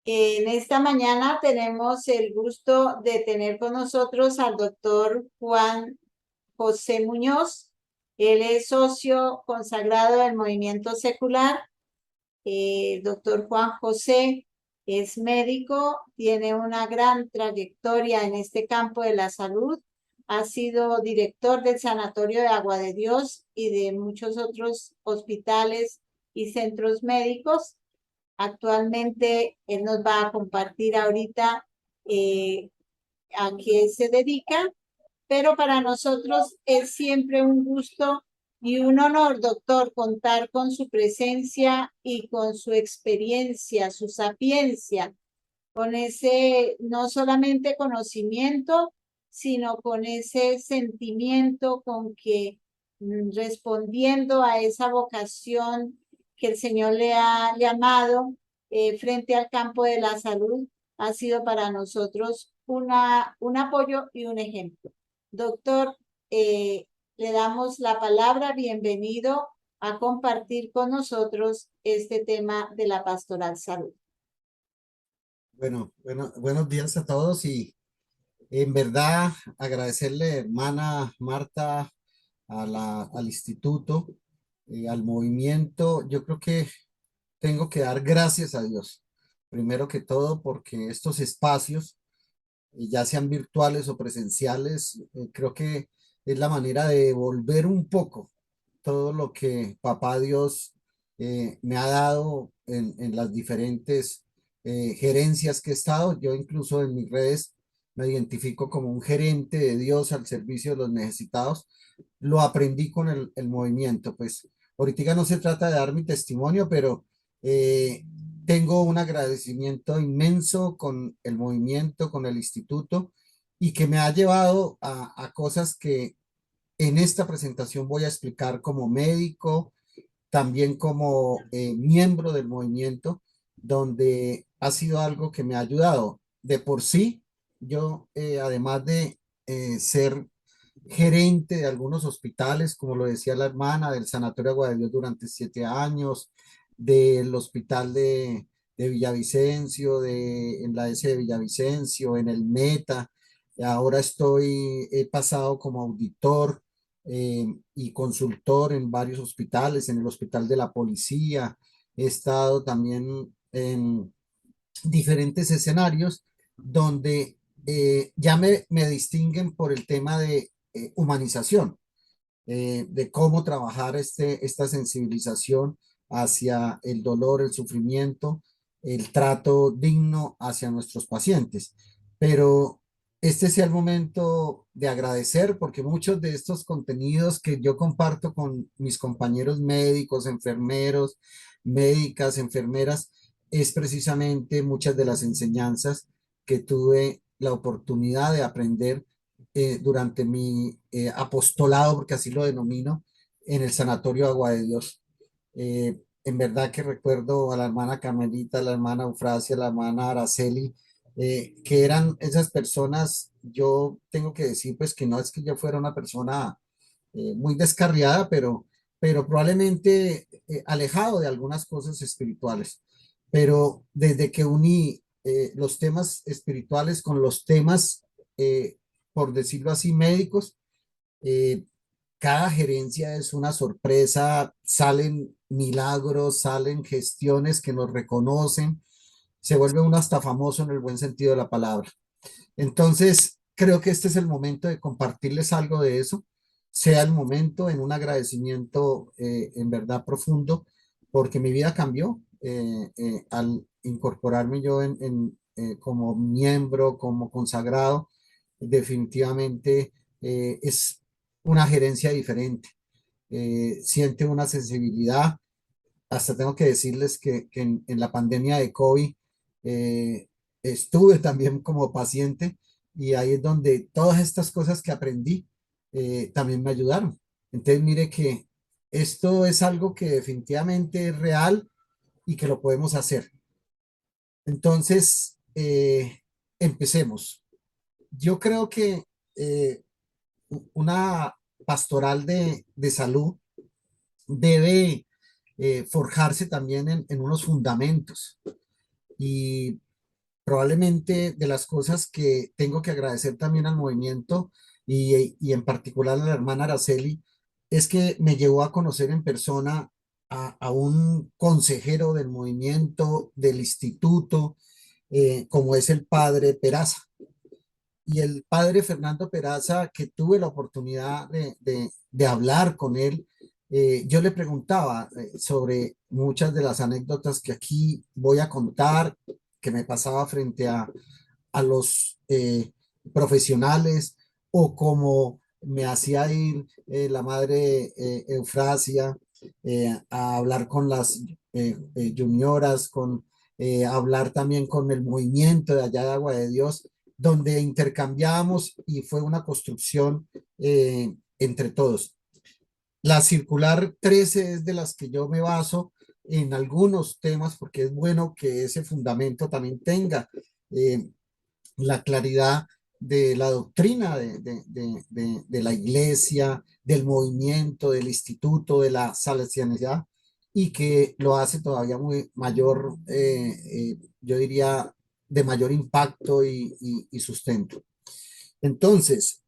En esta mañana tenemos el gusto de tener con nosotros al doctor Juan José Muñoz. Él es socio consagrado del movimiento secular. El doctor Juan José es médico, tiene una gran trayectoria en este campo de la salud. Ha sido director del Sanatorio de Agua de Dios y de muchos otros hospitales y centros médicos. Actualmente él nos va a compartir ahorita eh, a qué se dedica, pero para nosotros es siempre un gusto y un honor, doctor, contar con su presencia y con su experiencia, su sapiencia, con ese no solamente conocimiento, sino con ese sentimiento con que respondiendo a esa vocación que el Señor le ha llamado frente al campo de la salud, ha sido para nosotros un apoyo y un ejemplo. Doctor, le damos la palabra, bienvenido a compartir con nosotros este tema de la pastoral salud. Buenos días a todos y en verdad agradecerle, hermana Marta, al instituto, al movimiento. Yo creo que tengo que dar gracias a Dios, primero que todo, porque estos espacios, ya sean virtuales o presenciales, creo que es la manera de devolver un poco todo lo que Papá Dios me ha dado en las diferentes gerencias que he estado. Yo incluso en mis redes me identifico como un gerente de Dios al servicio de los necesitados. Lo aprendí con el movimiento. Pues ahorita no se trata de dar mi testimonio, pero eh, tengo un agradecimiento inmenso con el movimiento, con el instituto, y que me ha llevado a cosas que en esta presentación voy a explicar como médico, también como miembro del movimiento, donde ha sido algo que me ha ayudado. De por sí, yo, además de ser gerente de algunos hospitales, como lo decía la hermana, del Sanatorio Agua de Dios durante 7 años, del hospital de Villavicencio, en la S de Villavicencio, en el Meta. Ahora he pasado como auditor y consultor en varios hospitales, en el Hospital de la Policía. He estado también en diferentes escenarios donde ya me distinguen por el tema de humanización, de cómo trabajar esta sensibilización hacia el dolor, el sufrimiento, el trato digno hacia nuestros pacientes. Pero este sea el momento de agradecer porque muchos de estos contenidos que yo comparto con mis compañeros médicos, enfermeros, médicas, enfermeras, es precisamente muchas de las enseñanzas que tuve la oportunidad de aprender durante mi apostolado, porque así lo denomino, en el Sanatorio Agua de Dios. En verdad que recuerdo a la hermana Carmelita, a la hermana Eufrasia, a la hermana Araceli, que eran esas personas. Yo tengo que decir pues que no es que yo fuera una persona muy descarriada, pero probablemente alejado de algunas cosas espirituales. Pero desde que uní los temas espirituales con los temas, eh, por decirlo así, médicos, eh, cada gerencia es una sorpresa, salen milagros, salen gestiones que nos reconocen, se vuelve uno hasta famoso en el buen sentido de la palabra. Entonces, creo que este es el momento de compartirles algo de eso, sea el momento en un agradecimiento en verdad profundo, porque mi vida cambió al incorporarme yo como miembro, como consagrado. Definitivamente es una gerencia diferente, siente una sensibilidad. Hasta tengo que decirles que en la pandemia de COVID eh, estuve también como paciente, y ahí es donde todas estas cosas que aprendí también me ayudaron. Entonces, mire que esto es algo que definitivamente es real y que lo podemos hacer. Entonces, empecemos. Yo creo que eh, una pastoral de salud debe forjarse también en unos fundamentos. Y probablemente de las cosas que tengo que agradecer también al movimiento y en particular a la hermana Araceli, es que me llevó a conocer en persona a un consejero del movimiento, del instituto, como es el padre Peraza. Y el padre Fernando Peraza, que tuve la oportunidad de hablar con él, yo le preguntaba sobre muchas de las anécdotas que aquí voy a contar, que me pasaba frente a los profesionales, o como me hacía ir la madre Eufrasia a hablar con las junioras, hablar también con el movimiento de allá de Agua de Dios, donde intercambiamos y fue una construcción entre todos. La circular 13 es de las que yo me baso en algunos temas, porque es bueno que ese fundamento también tenga eh, la claridad de la doctrina de la iglesia, del movimiento, del instituto, de la salesianidad, y que lo hace todavía muy mayor, yo diría, de mayor impacto y sustento. Entonces,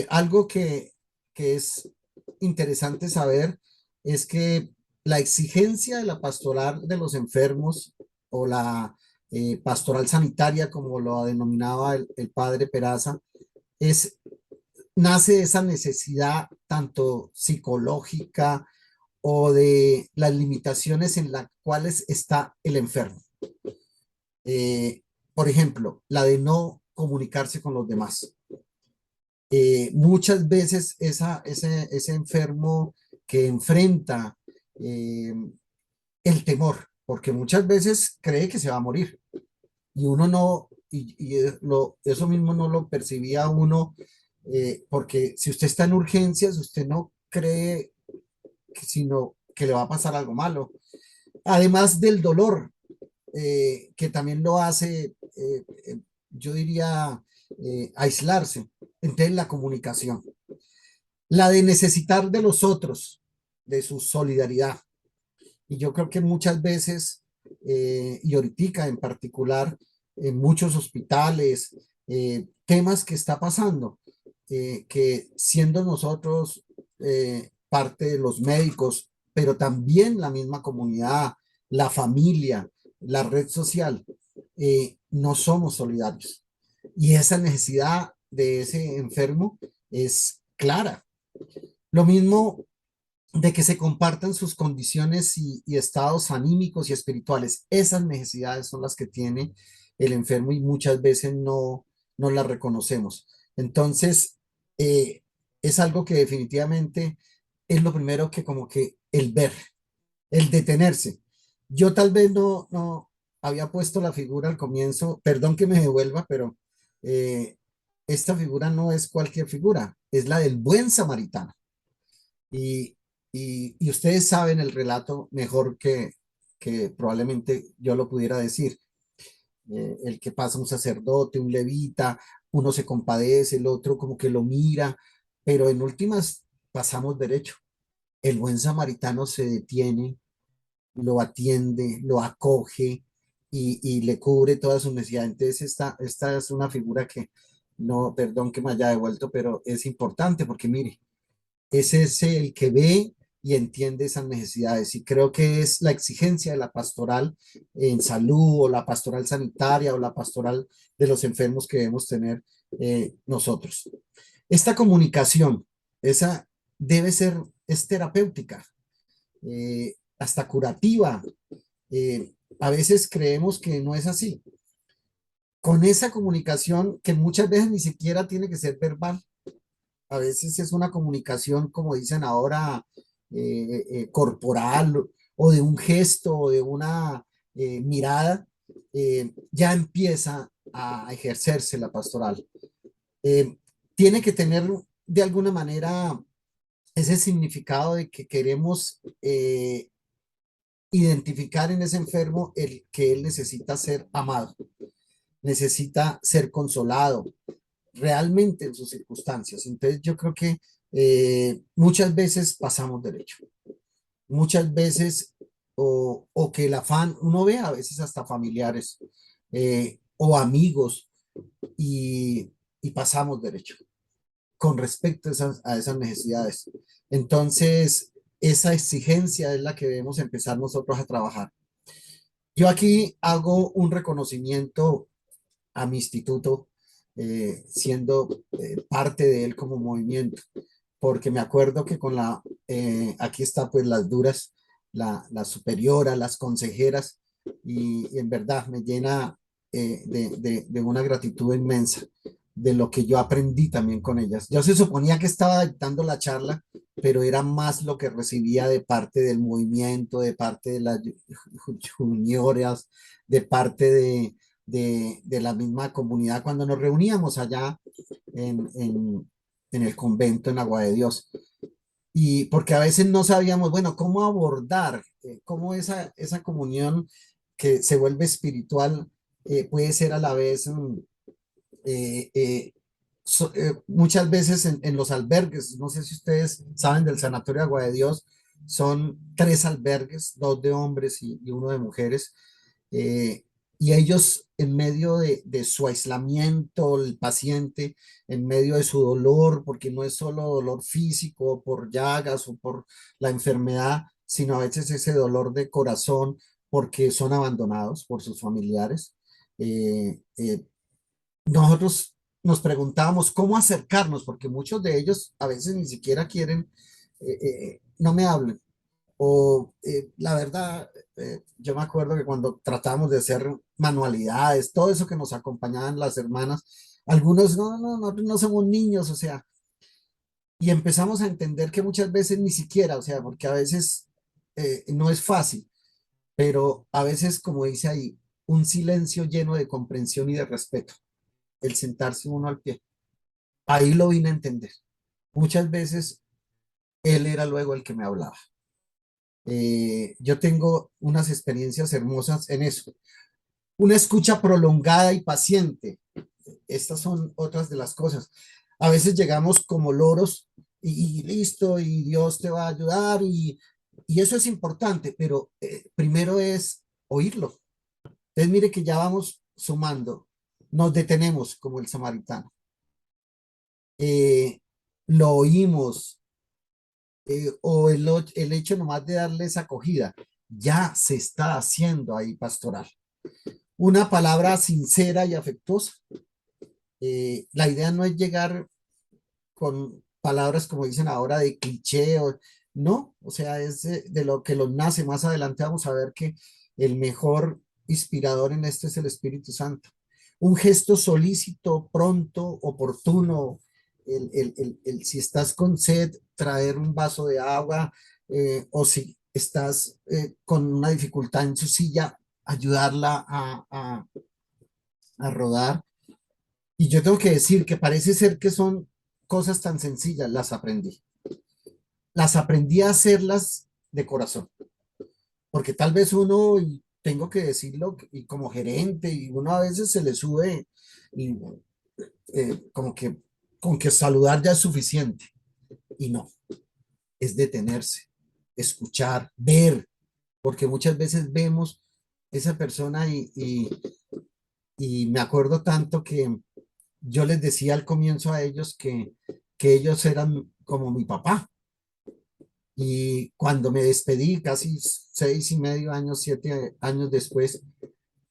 algo que es interesante saber es que la exigencia de la pastoral de los enfermos o la pastoral sanitaria, como lo denominaba el padre Peraza, es, nace de esa necesidad tanto psicológica o de las limitaciones en las cuales está el enfermo. Eh, por ejemplo, la de no comunicarse con los demás. Muchas veces ese enfermo que enfrenta eh, el temor, porque muchas veces cree que se va a morir y uno no, eso mismo no lo percibía uno, porque si usted está en urgencias, usted no cree sino que le va a pasar algo malo. Además del dolor, que también lo hace, yo diría, aislarse. Entonces, la comunicación, la de necesitar de los otros, de su solidaridad. Y yo creo que muchas veces, y ahorita en particular, en muchos hospitales, temas que está pasando, que siendo nosotros parte de los médicos, pero también la misma comunidad, la familia, la red social, no somos solidarios. Y esa necesidad de ese enfermo es clara. Lo mismo de que se compartan sus condiciones y estados anímicos y espirituales. Esas necesidades son las que tiene el enfermo y muchas veces no las reconocemos. Entonces, es algo que definitivamente es lo primero que como que el ver, el detenerse. Yo tal vez no había puesto la figura al comienzo, perdón que me devuelva, pero eh, esta figura no es cualquier figura, es la del buen samaritano. Y, y ustedes saben el relato mejor que probablemente yo lo pudiera decir. El que pasa un sacerdote, un levita, uno se compadece, el otro como que lo mira, pero en últimas pasamos derecho. El buen samaritano se detiene, lo atiende, lo acoge y le cubre todas sus necesidades. Entonces, esta es una figura que no, perdón que me haya devuelto, pero es importante porque mire, es el que ve y entiende esas necesidades. Y creo que es la exigencia de la pastoral en salud o la pastoral sanitaria o la pastoral de los enfermos que debemos tener nosotros. Esta comunicación, esa debe ser, es terapéutica, hasta curativa. A veces creemos que no es así. Con esa comunicación que muchas veces ni siquiera tiene que ser verbal, a veces es una comunicación, como dicen ahora, corporal o de un gesto o de una mirada, ya empieza a ejercerse la pastoral. Eh, Tiene que tener de alguna manera ese significado de que queremos identificar en ese enfermo el que él necesita ser amado, necesita ser consolado, realmente en sus circunstancias. Entonces yo creo que muchas veces pasamos derecho, muchas veces o que el afán, uno ve a veces hasta familiares o amigos y pasamos derecho con respecto a esas necesidades. Entonces, esa exigencia es la que debemos empezar nosotros a trabajar. Yo aquí hago un reconocimiento a mi instituto, siendo parte de él como movimiento, porque me acuerdo que aquí está pues las duras, la superiora, las consejeras, y en verdad me llena de una gratitud inmensa de lo que yo aprendí también con ellas. Yo se suponía que estaba dictando la charla, pero era más lo que recibía de parte del movimiento, de parte de las junioras, de parte de la misma comunidad cuando nos reuníamos allá en, en, en el convento en Agua de Dios. Y porque a veces no sabíamos, bueno, cómo abordar, cómo esa comunión que se vuelve espiritual puede ser a la vez eh, eh, muchas veces en los albergues, no sé si ustedes saben del Sanatorio Agua de Dios, son tres albergues, dos de hombres y uno de mujeres, eh, y ellos en medio de su aislamiento, el paciente, en medio de su dolor, porque no es solo dolor físico por llagas o por la enfermedad, sino a veces ese dolor de corazón porque son abandonados por sus familiares. Nosotros nos preguntábamos cómo acercarnos, porque muchos de ellos a veces ni siquiera quieren, no me hablen. O la verdad, yo me acuerdo que cuando tratábamos de hacer manualidades, todo eso que nos acompañaban las hermanas, algunos, no somos niños, o sea, y empezamos a entender que muchas veces ni siquiera, o sea, porque a veces no es fácil, pero a veces, como dice ahí, un silencio lleno de comprensión y de respeto, el sentarse uno al pie. Ahí lo vine a entender. Muchas veces él era luego el que me hablaba. Yo tengo unas experiencias hermosas en eso. Una escucha prolongada y paciente. Estas son otras de las cosas. A veces llegamos como loros y listo, y Dios te va a ayudar y eso es importante, pero primero es oírlo. Entonces mire que ya vamos sumando. Nos detenemos como el samaritano. Eh, lo oímos, o el hecho nomás de darles acogida, ya se está haciendo ahí pastoral. Una palabra sincera y afectuosa. La idea no es llegar con palabras como dicen ahora de cliché, no, o sea, es de lo que los nace. Más adelante vamos a ver que el mejor inspirador en esto es el Espíritu Santo. Un gesto solícito, pronto, oportuno, si estás con sed, traer un vaso de agua, o si estás con una dificultad en su silla, ayudarla a rodar. Y yo tengo que decir que parece ser que son cosas tan sencillas, las aprendí a hacerlas de corazón, porque tal vez uno, y tengo que decirlo, y como gerente, y uno a veces se le sube y como que con que saludar ya es suficiente, y no, es detenerse, escuchar, ver, porque muchas veces vemos esa persona y me acuerdo tanto que yo les decía al comienzo a ellos que ellos eran como mi papá. Y cuando me despedí, casi 6 y medio años, 7 años después,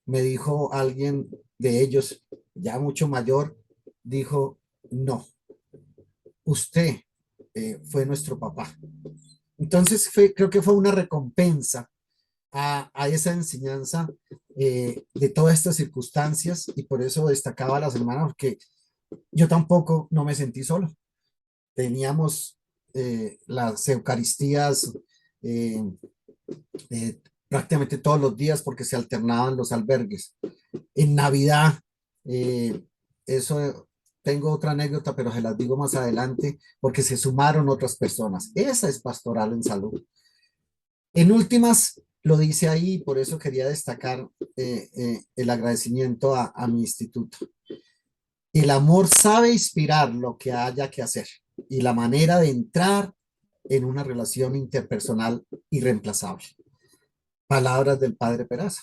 me dijo alguien de ellos, ya mucho mayor, dijo, no, usted fue nuestro papá. Entonces creo que fue una recompensa a esa enseñanza de todas estas circunstancias y por eso destacaba a las hermanas, porque yo tampoco no me sentí solo. Teníamos las Eucaristías eh, prácticamente todos los días porque se alternaban los albergues. En Navidad, eh, eso tengo otra anécdota, pero se las digo más adelante porque se sumaron otras personas. Esa es pastoral en salud. En últimas, lo dice ahí, por eso quería destacar el agradecimiento a mi instituto. El amor sabe inspirar lo que haya que hacer y la manera de entrar en una relación interpersonal irreemplazable. Palabras del padre Peraza.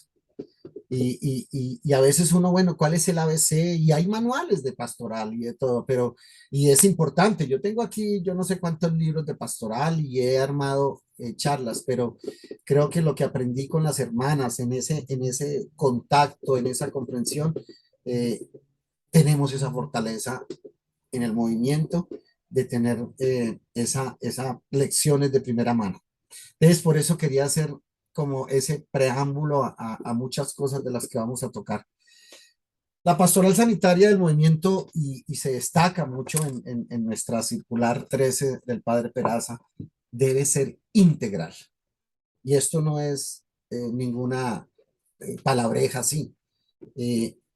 Y a veces uno, bueno, ¿cuál es el ABC? Y hay manuales de pastoral y de todo, pero, y es importante. Yo tengo aquí, yo no sé cuántos libros de pastoral y he armado charlas, pero creo que lo que aprendí con las hermanas en ese contacto, en esa comprensión, eh, tenemos esa fortaleza en el movimiento de tener esa lecciones de primera mano. Entonces, por eso quería hacer como ese preámbulo a muchas cosas de las que vamos a tocar. La pastoral sanitaria del movimiento, y se destaca mucho en nuestra circular 13 del Padre Peraza, debe ser integral. Y esto no es ninguna palabreja así.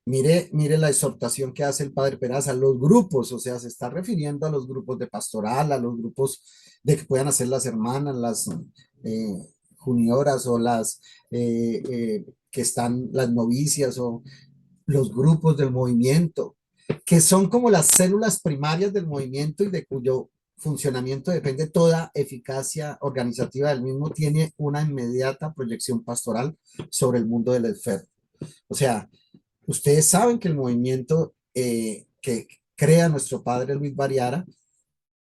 Mire la exhortación que hace el Padre Peraza, los grupos, o sea, se está refiriendo a los grupos de pastoral, a los grupos de que puedan hacer las hermanas, las eh, junioras o las que están, las novicias o los grupos del movimiento, que son como las células primarias del movimiento y de cuyo funcionamiento depende toda eficacia organizativa del mismo, tiene una inmediata proyección pastoral sobre el mundo del enfermo. O sea, ustedes saben que el movimiento que crea nuestro padre Luis Variara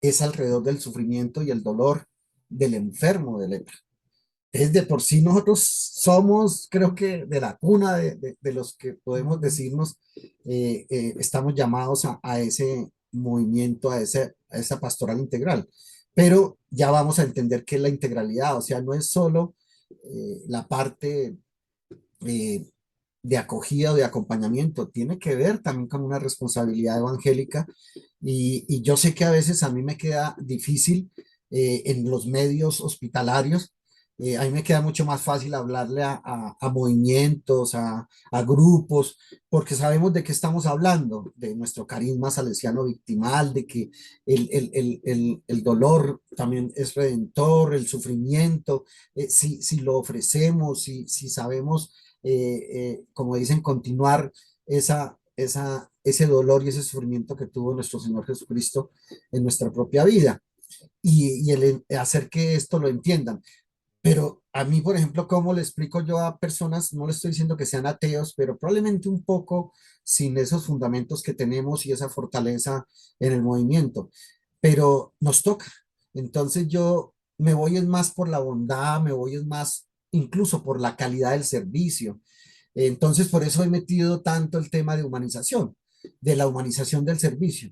es alrededor del sufrimiento y el dolor del enfermo de lepra. Es de por sí nosotros somos, creo que de la cuna de los que podemos decirnos, estamos llamados a ese movimiento, a esa pastoral integral. Pero ya vamos a entender qué es la integralidad, o sea, no es solo la parte eh, de acogida o de acompañamiento, tiene que ver también con una responsabilidad evangélica y yo sé que a veces a mí me queda difícil en los medios hospitalarios, a mí me queda mucho más fácil hablarle a movimientos, a grupos, porque sabemos de qué estamos hablando, de nuestro carisma salesiano victimal, de que el dolor también es redentor, el sufrimiento, si lo ofrecemos, si sabemos como dicen, continuar ese dolor y ese sufrimiento que tuvo nuestro Señor Jesucristo en nuestra propia vida y el hacer que esto lo entiendan. Pero a mí, por ejemplo, ¿cómo le explico yo a personas? No le estoy diciendo que sean ateos, pero probablemente un poco sin esos fundamentos que tenemos y esa fortaleza en el movimiento. Pero nos toca. Entonces yo me voy es más por la bondad, me voy es más incluso por la calidad del servicio. Entonces, por eso he metido tanto el tema de humanización, de la humanización del servicio.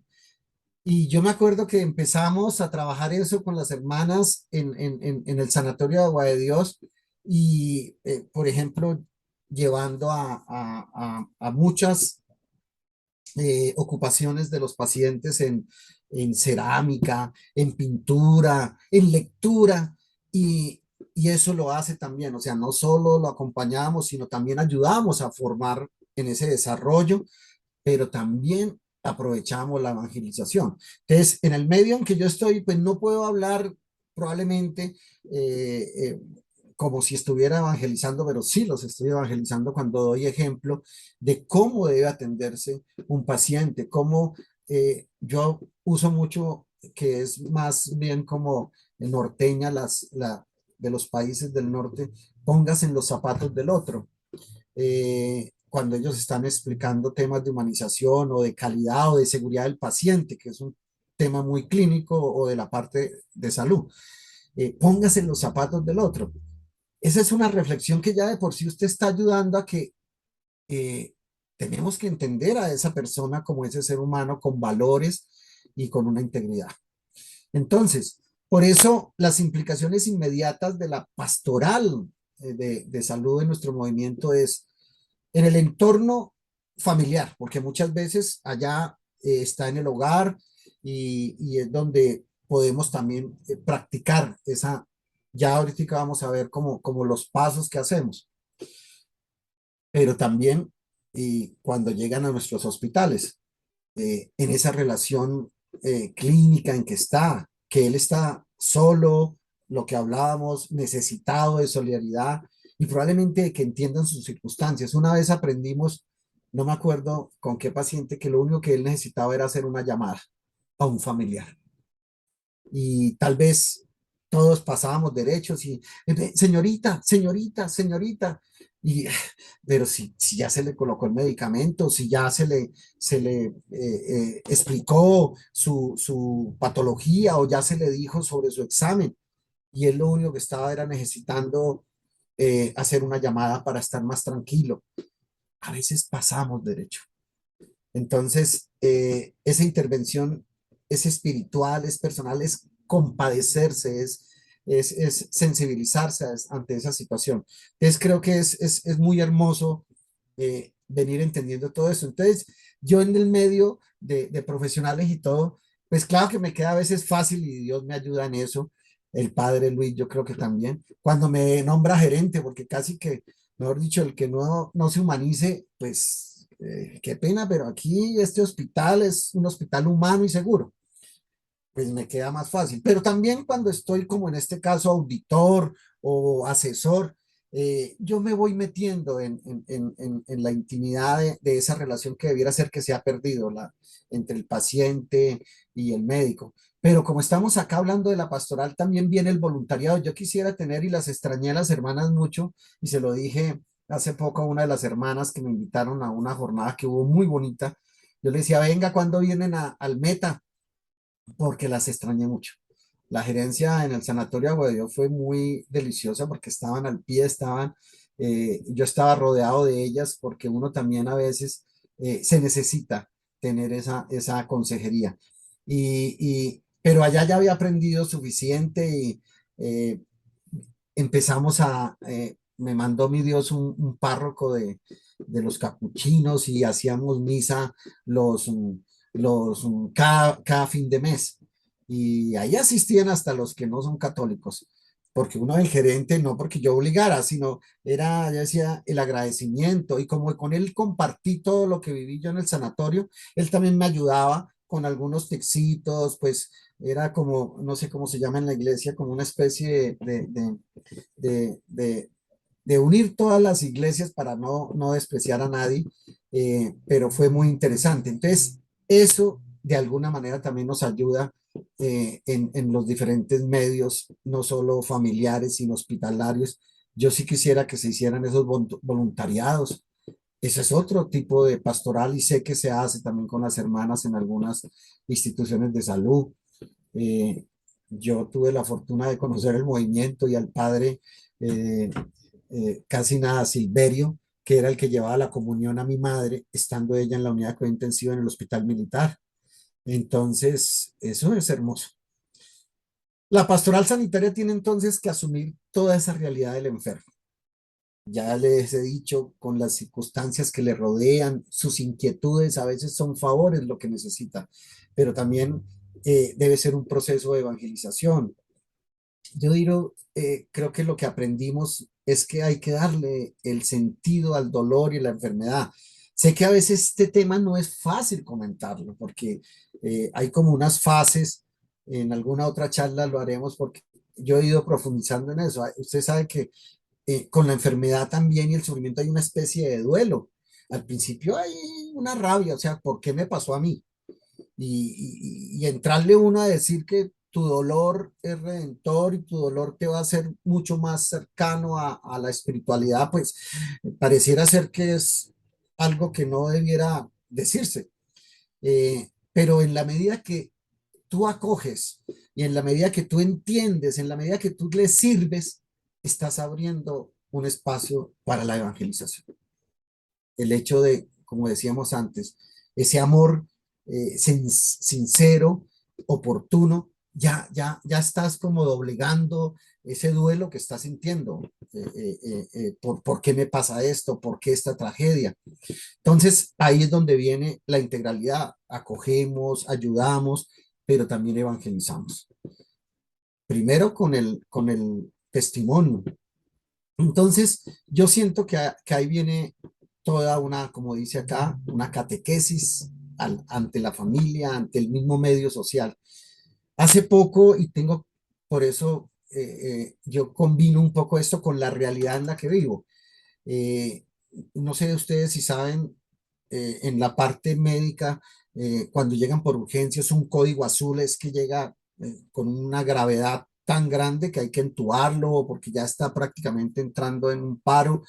Y yo me acuerdo que empezamos a trabajar eso con las hermanas en el Sanatorio de Agua de Dios y, por ejemplo, llevando a muchas ocupaciones de los pacientes en cerámica, en pintura, en lectura, y eso lo hace también, o sea, no solo lo acompañamos, sino también ayudamos a formar en ese desarrollo, pero también aprovechamos la evangelización. Entonces, en el medio en que yo estoy, pues no puedo hablar probablemente como si estuviera evangelizando, pero sí los estoy evangelizando cuando doy ejemplo de cómo debe atenderse un paciente, cómo yo uso mucho, que es más bien como norteña de los países del norte, póngase en los zapatos del otro cuando ellos están explicando temas de humanización o de calidad o de seguridad del paciente, que es un tema muy clínico o de la parte de salud. Póngase en los zapatos del otro. Esa es una reflexión que ya de por sí usted está ayudando a que eh, tenemos que entender a esa persona como ese ser humano con valores y con una integridad. Entonces, por eso las implicaciones inmediatas de la pastoral de salud en nuestro movimiento es en el entorno familiar, porque muchas veces allá está en el hogar y es donde podemos también practicar esa, ya ahorita vamos a ver como los pasos que hacemos, pero también y cuando llegan a nuestros hospitales, en esa relación clínica en que él está solo, lo que hablábamos, necesitado de solidaridad y probablemente de que entiendan sus circunstancias. Una vez aprendimos, no me acuerdo con qué paciente, que lo único que él necesitaba era hacer una llamada a un familiar. Y tal vez todos pasábamos derechos y señorita, señorita, señorita. Y, pero si ya se le colocó el medicamento, si ya se le explicó su patología o ya se le dijo sobre su examen, y él lo único que estaba era necesitando hacer una llamada para estar más tranquilo. A veces pasamos derecho. Entonces, esa intervención es espiritual, es personal, es compadecerse, es sensibilizarse ante esa situación. Entonces, creo que es muy hermoso venir entendiendo todo eso. Entonces, yo en el medio de profesionales y todo, pues claro que me queda a veces fácil y Dios me ayuda en eso. El padre Luis, yo creo que también, cuando me nombra gerente, porque casi que, mejor dicho, el que no se humanice, pues qué pena, pero aquí este hospital es un hospital humano y seguro, pues me queda más fácil. Pero también cuando estoy como en este caso auditor o asesor, yo me voy metiendo en la intimidad de esa relación que debiera ser que se ha perdido entre el paciente y el médico. Pero como estamos acá hablando de la pastoral, también viene el voluntariado. Yo quisiera tener, y las extrañé a las hermanas mucho, y se lo dije hace poco a una de las hermanas que me invitaron a una jornada que hubo muy bonita. Yo le decía, venga, ¿cuándo vienen al Meta? Porque las extrañé mucho. La gerencia en el Sanatorio Agua de Dios fue muy deliciosa porque estaban al pie, yo estaba rodeado de ellas porque uno también a veces se necesita tener esa consejería. Pero allá ya había aprendido suficiente y eh, me mandó mi Dios un párroco de los capuchinos y hacíamos misa los, cada fin de mes. Y ahí asistían hasta los que no son católicos, porque uno el gerente, no porque yo obligara, sino era, ya decía, el agradecimiento. Y como con él compartí todo lo que viví yo en el sanatorio, él también me ayudaba con algunos texitos, pues era como, no sé cómo se llama en la iglesia, como una especie de, de, de unir todas las iglesias para no despreciar a nadie, pero fue muy interesante. Entonces, eso de alguna manera también nos ayuda en los diferentes medios, no solo familiares, sino hospitalarios. Yo sí quisiera que se hicieran esos voluntariados. Ese es otro tipo de pastoral y sé que se hace también con las hermanas en algunas instituciones de salud. Eh, yo tuve la fortuna de conocer el movimiento y al padre eh, casi nada Silverio, que era el que llevaba la comunión a mi madre, estando ella en la unidad de cuidado intensivo en el hospital militar. Entonces, eso es hermoso. La pastoral sanitaria tiene entonces que asumir toda esa realidad del enfermo. Ya les he dicho, con las circunstancias que le rodean, sus inquietudes a veces son favores lo que necesita, pero también debe ser un proceso de evangelización. Yo digo, creo que lo que aprendimos es que hay que darle el sentido al dolor y la enfermedad. Sé que a veces este tema no es fácil comentarlo porque hay como unas fases, en alguna otra charla lo haremos porque yo he ido profundizando en eso. Usted sabe que con la enfermedad también y el sufrimiento hay una especie de duelo. Al principio hay una rabia, o sea, ¿por qué me pasó a mí? Y entrarle uno a decir que tu dolor es redentor y tu dolor te va a hacer mucho más cercano a la espiritualidad, pues pareciera ser que es algo que no debiera decirse. Pero en la medida que tú acoges y en la medida que tú entiendes, en la medida que tú le sirves, estás abriendo un espacio para la evangelización. El hecho de, como decíamos antes, ese amor sincero, oportuno, ya estás como doblegando ese duelo que estás sintiendo. ¿Por qué me pasa esto? ¿Por qué esta tragedia? Entonces, ahí es donde viene la integralidad. Acogemos, ayudamos, pero también evangelizamos. Primero con el testimonio. Entonces, yo siento que ahí viene toda una, como dice acá, una catequesis ante la familia, ante el mismo medio social. Hace poco, y tengo, por eso yo combino un poco esto con la realidad en la que vivo. Eh, no sé ustedes si saben, en la parte médica, cuando llegan por urgencias, un código azul es que llega con una gravedad tan grande que hay que entubarlo porque ya está prácticamente entrando en un paro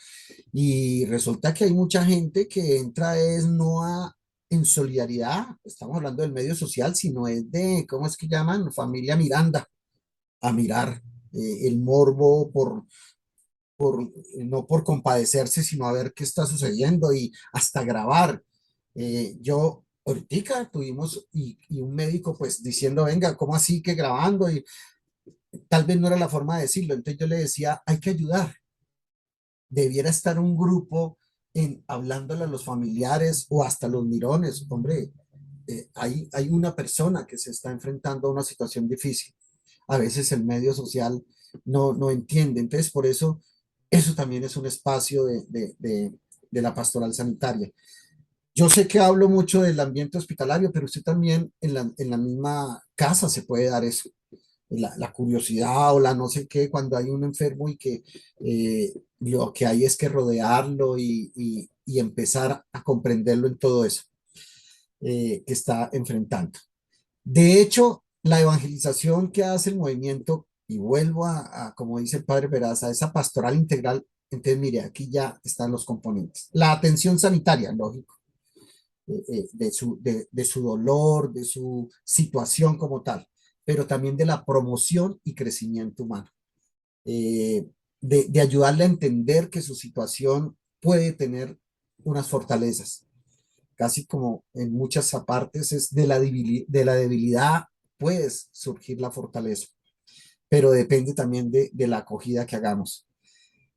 y resulta que hay mucha gente que entra es no a, en solidaridad, estamos hablando del medio social, sino es de, ¿cómo es que llaman? Familia Miranda, a mirar el morbo no por compadecerse, sino a ver qué está sucediendo y hasta grabar. Yo, ahorita tuvimos y un médico pues diciendo, venga, ¿cómo así que grabando? Y tal vez no era la forma de decirlo. Entonces yo le decía, hay que ayudar. Debiera estar un grupo en hablándole a los familiares o hasta los mirones. Hombre, hay una persona que se está enfrentando a una situación difícil. A veces el medio social no entiende. Entonces, por eso, eso también es un espacio de la pastoral sanitaria. Yo sé que hablo mucho del ambiente hospitalario, pero usted también en la misma casa se puede dar eso la curiosidad o la no sé qué, cuando hay un enfermo y que lo que hay es que rodearlo y empezar a comprenderlo en todo eso que está enfrentando. De hecho, la evangelización que hace el movimiento, y vuelvo como dice el padre Peraza, a esa pastoral integral, entonces mire, aquí ya están los componentes. La atención sanitaria, lógico, de su dolor, de su situación como tal, pero también de la promoción y crecimiento humano, de ayudarle a entender que su situación puede tener unas fortalezas, casi como en muchas partes es de la debilidad puede surgir la fortaleza, pero depende también de la acogida que hagamos.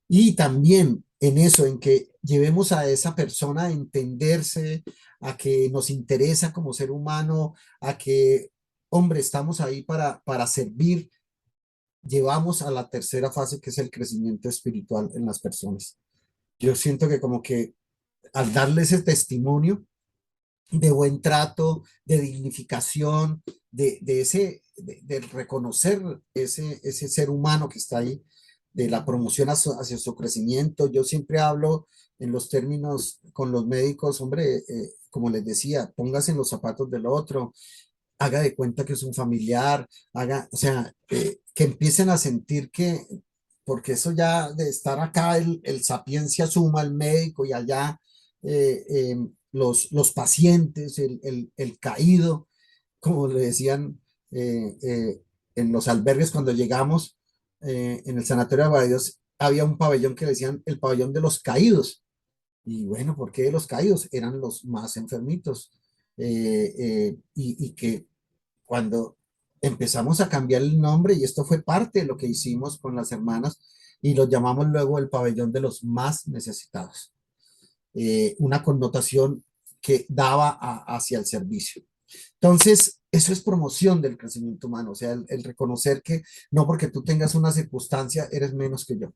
Y también en eso, en que llevemos a esa persona a entenderse, a que nos interesa como ser humano, a que, hombre, estamos ahí para servir, llevamos a la tercera fase, que es el crecimiento espiritual en las personas. Yo siento que como que al darle ese testimonio de buen trato, de dignificación, de reconocer ese ser humano que está ahí, de la promoción hacia su crecimiento. Yo siempre hablo en los términos con los médicos, hombre, como les decía, póngase en los zapatos del otro, haga de cuenta que es un familiar, haga, o sea, que empiecen a sentir que, porque eso ya de estar acá, el sapiencia suma, el médico y allá los pacientes, el caído, como le decían en los albergues cuando llegamos, en el sanatorio de Guadalajara, había un pabellón que le decían el pabellón de los caídos. Y bueno, ¿por qué los caídos? Eran los más enfermitos. Y que cuando empezamos a cambiar el nombre, y esto fue parte de lo que hicimos con las hermanas, y lo llamamos luego el pabellón de los más necesitados, una connotación que daba hacia el servicio. Entonces, eso es promoción del crecimiento humano, o sea, el reconocer que no porque tú tengas una circunstancia eres menos que yo.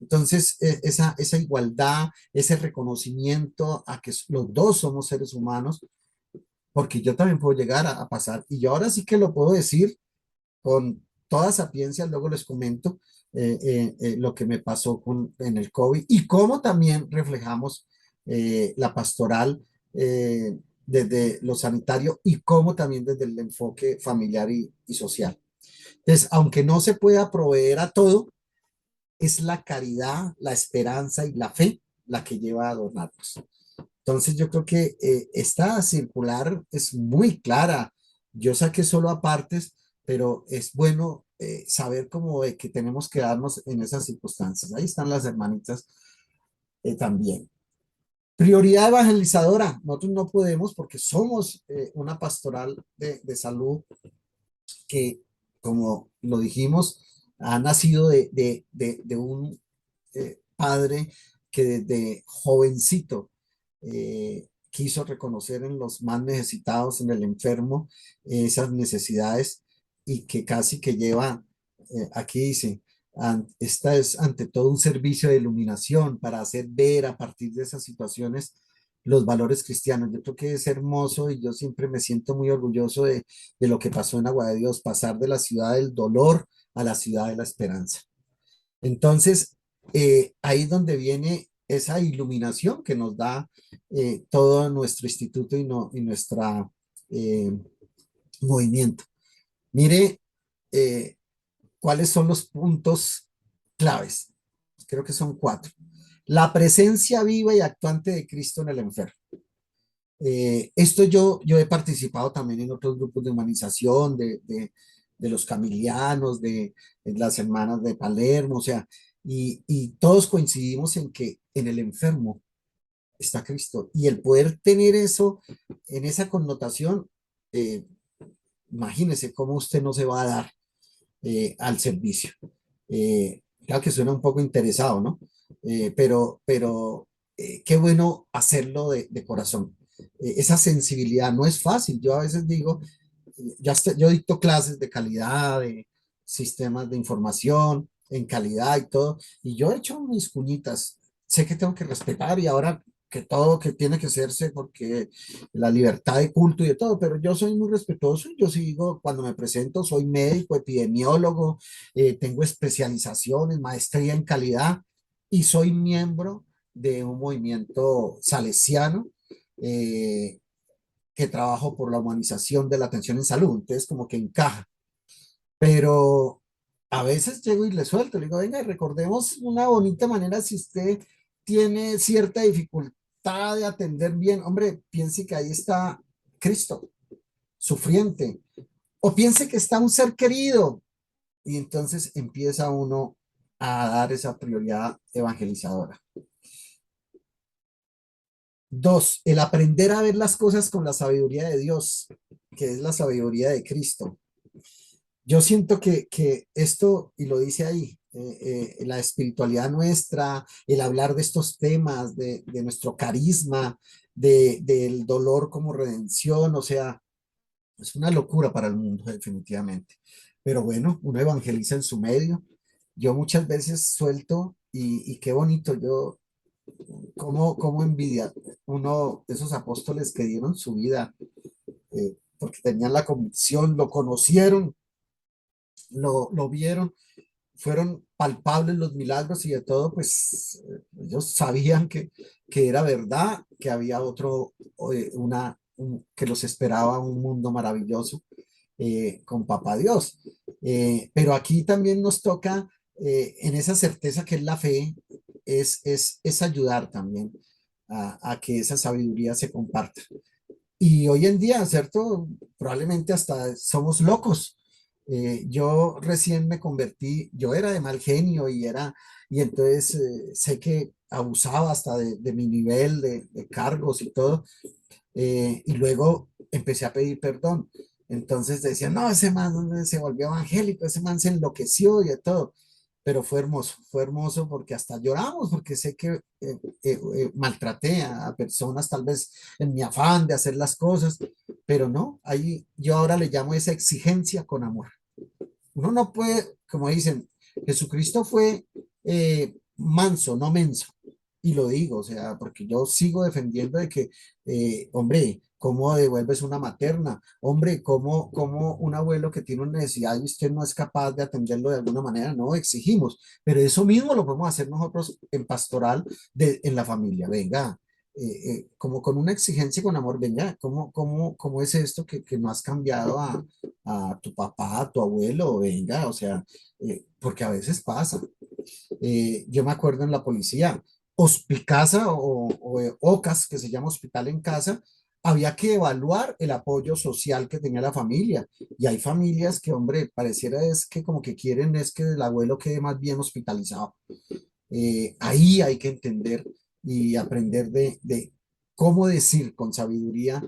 Entonces, esa igualdad, ese reconocimiento a que los dos somos seres humanos, porque yo también puedo llegar a pasar, y yo ahora sí que lo puedo decir con toda sapiencia, luego les comento lo que me pasó en el COVID y cómo también reflejamos la pastoral desde lo sanitario y cómo también desde el enfoque familiar y social. Entonces, aunque no se pueda proveer a todo, es la caridad, la esperanza y la fe la que lleva a donarnos. Entonces yo creo que esta circular es muy clara. Yo saqué solo apartes, pero es bueno saber cómo de que tenemos que darnos en esas circunstancias. Ahí están las hermanitas también. Prioridad evangelizadora. Nosotros no podemos porque somos una pastoral de salud que, como lo dijimos, ha nacido de un padre que desde jovencito quiso reconocer en los más necesitados, en el enfermo, esas necesidades y que casi que lleva, aquí dice, esta es ante todo un servicio de iluminación para hacer ver a partir de esas situaciones los valores cristianos. Yo creo que es hermoso y yo siempre me siento muy orgulloso de lo que pasó en Agua de Dios, pasar de la ciudad del dolor a la ciudad de la esperanza. Entonces, ahí es donde viene esa iluminación que nos da todo nuestro instituto y nuestra movimiento. Mire, ¿cuáles son los puntos claves? Creo que son cuatro. La presencia viva y actuante de Cristo en el enfermo. Esto yo he participado también en otros grupos de humanización, de los camilianos, de las hermanas de Palermo, o sea, y todos coincidimos en que en el enfermo está Cristo. Y el poder tener eso en esa connotación, eh, imagínese cómo usted no se va a dar al servicio. Claro que suena un poco interesado, ¿no? Pero qué bueno hacerlo de corazón. Esa sensibilidad no es fácil. Yo a veces digo, yo dicto clases de calidad, de sistemas de información, en calidad y todo, y yo he hecho mis cuñitas. Sé que tengo que respetar y ahora que todo que tiene que hacerse porque la libertad de culto y de todo, pero yo soy muy respetuoso y yo sigo, cuando me presento, soy médico, epidemiólogo, tengo especializaciones, maestría en calidad y soy miembro de un movimiento salesiano eh, que trabajo por la humanización de la atención en salud, entonces como que encaja, pero a veces llego y le suelto, le digo, venga, recordemos una bonita manera si usted tiene cierta dificultad de atender bien, hombre, piense que ahí está Cristo, sufriente, o piense que está un ser querido, y entonces empieza uno a dar esa prioridad evangelizadora. Dos, el aprender a ver las cosas con la sabiduría de Dios, que es la sabiduría de Cristo. Yo siento que esto, y lo dice ahí, la espiritualidad nuestra, el hablar de estos temas, de nuestro carisma, del dolor como redención, o sea, es una locura para el mundo, definitivamente. Pero bueno, uno evangeliza en su medio. Yo muchas veces suelto y qué bonito, yo, cómo envidia uno de esos apóstoles que dieron su vida, porque tenían la convicción, lo conocieron, lo vieron, fueron palpables los milagros y de todo, pues ellos sabían que era verdad, que había otro, que los esperaba un mundo maravilloso con Papá Dios. Pero aquí también nos toca, en esa certeza que es la fe, es ayudar también a que esa sabiduría se comparta. Y hoy en día, ¿cierto? Probablemente hasta somos locos. Yo recién me convertí, yo era de mal genio y entonces sé que abusaba hasta de mi nivel de cargos y todo, y luego empecé a pedir perdón. Entonces decía, no, ese man se volvió evangélico, ese man se enloqueció y de todo. Pero fue hermoso porque hasta lloramos, porque sé que maltraté a personas tal vez en mi afán de hacer las cosas, pero no, ahí yo ahora le llamo esa exigencia con amor. Uno no puede, como dicen, Jesucristo fue manso, no menso. Y lo digo, o sea, porque yo sigo defendiendo de que, hombre, ¿cómo devuelves una materna? Hombre, ¿cómo un abuelo que tiene una necesidad y usted no es capaz de atenderlo de alguna manera? No, exigimos, pero eso mismo lo podemos hacer nosotros en pastoral en la familia. Venga, como con una exigencia y con amor, venga, ¿cómo es esto que no has cambiado a tu papá, a tu abuelo? Venga, o sea, porque a veces pasa. Yo me acuerdo en la policía, Hospicasa o OCAS, que se llama Hospital en Casa, había que evaluar el apoyo social que tenía la familia. Y hay familias que, hombre, pareciera es que como que quieren es que el abuelo quede más bien hospitalizado. Ahí hay que entender y aprender de cómo decir con sabiduría,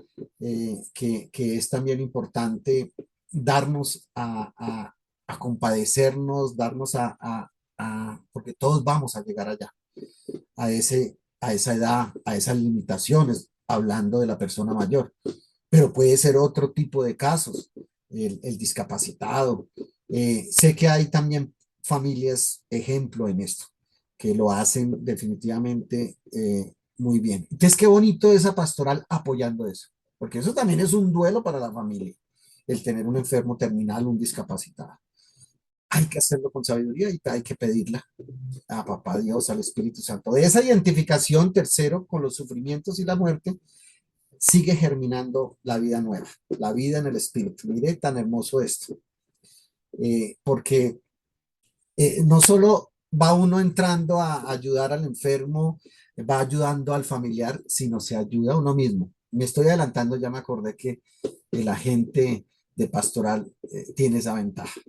que es también importante darnos a compadecernos, darnos porque todos vamos a llegar allá, a esa edad, a esas limitaciones, hablando de la persona mayor, pero puede ser otro tipo de casos, el discapacitado. Sé que hay también familias ejemplo en esto, que lo hacen definitivamente muy bien. Entonces, qué bonito esa pastoral apoyando eso, porque eso también es un duelo para la familia, el tener un enfermo terminal, un discapacitado. Hay que hacerlo con sabiduría y hay que pedirla a Papá Dios, al Espíritu Santo. De esa identificación, tercero, con los sufrimientos y la muerte, sigue germinando la vida nueva, la vida en el Espíritu. Mire tan hermoso esto, porque no solo va uno entrando a ayudar al enfermo, va ayudando al familiar, sino se ayuda a uno mismo. Me estoy adelantando, ya me acordé que el agente de pastoral tiene esa ventaja.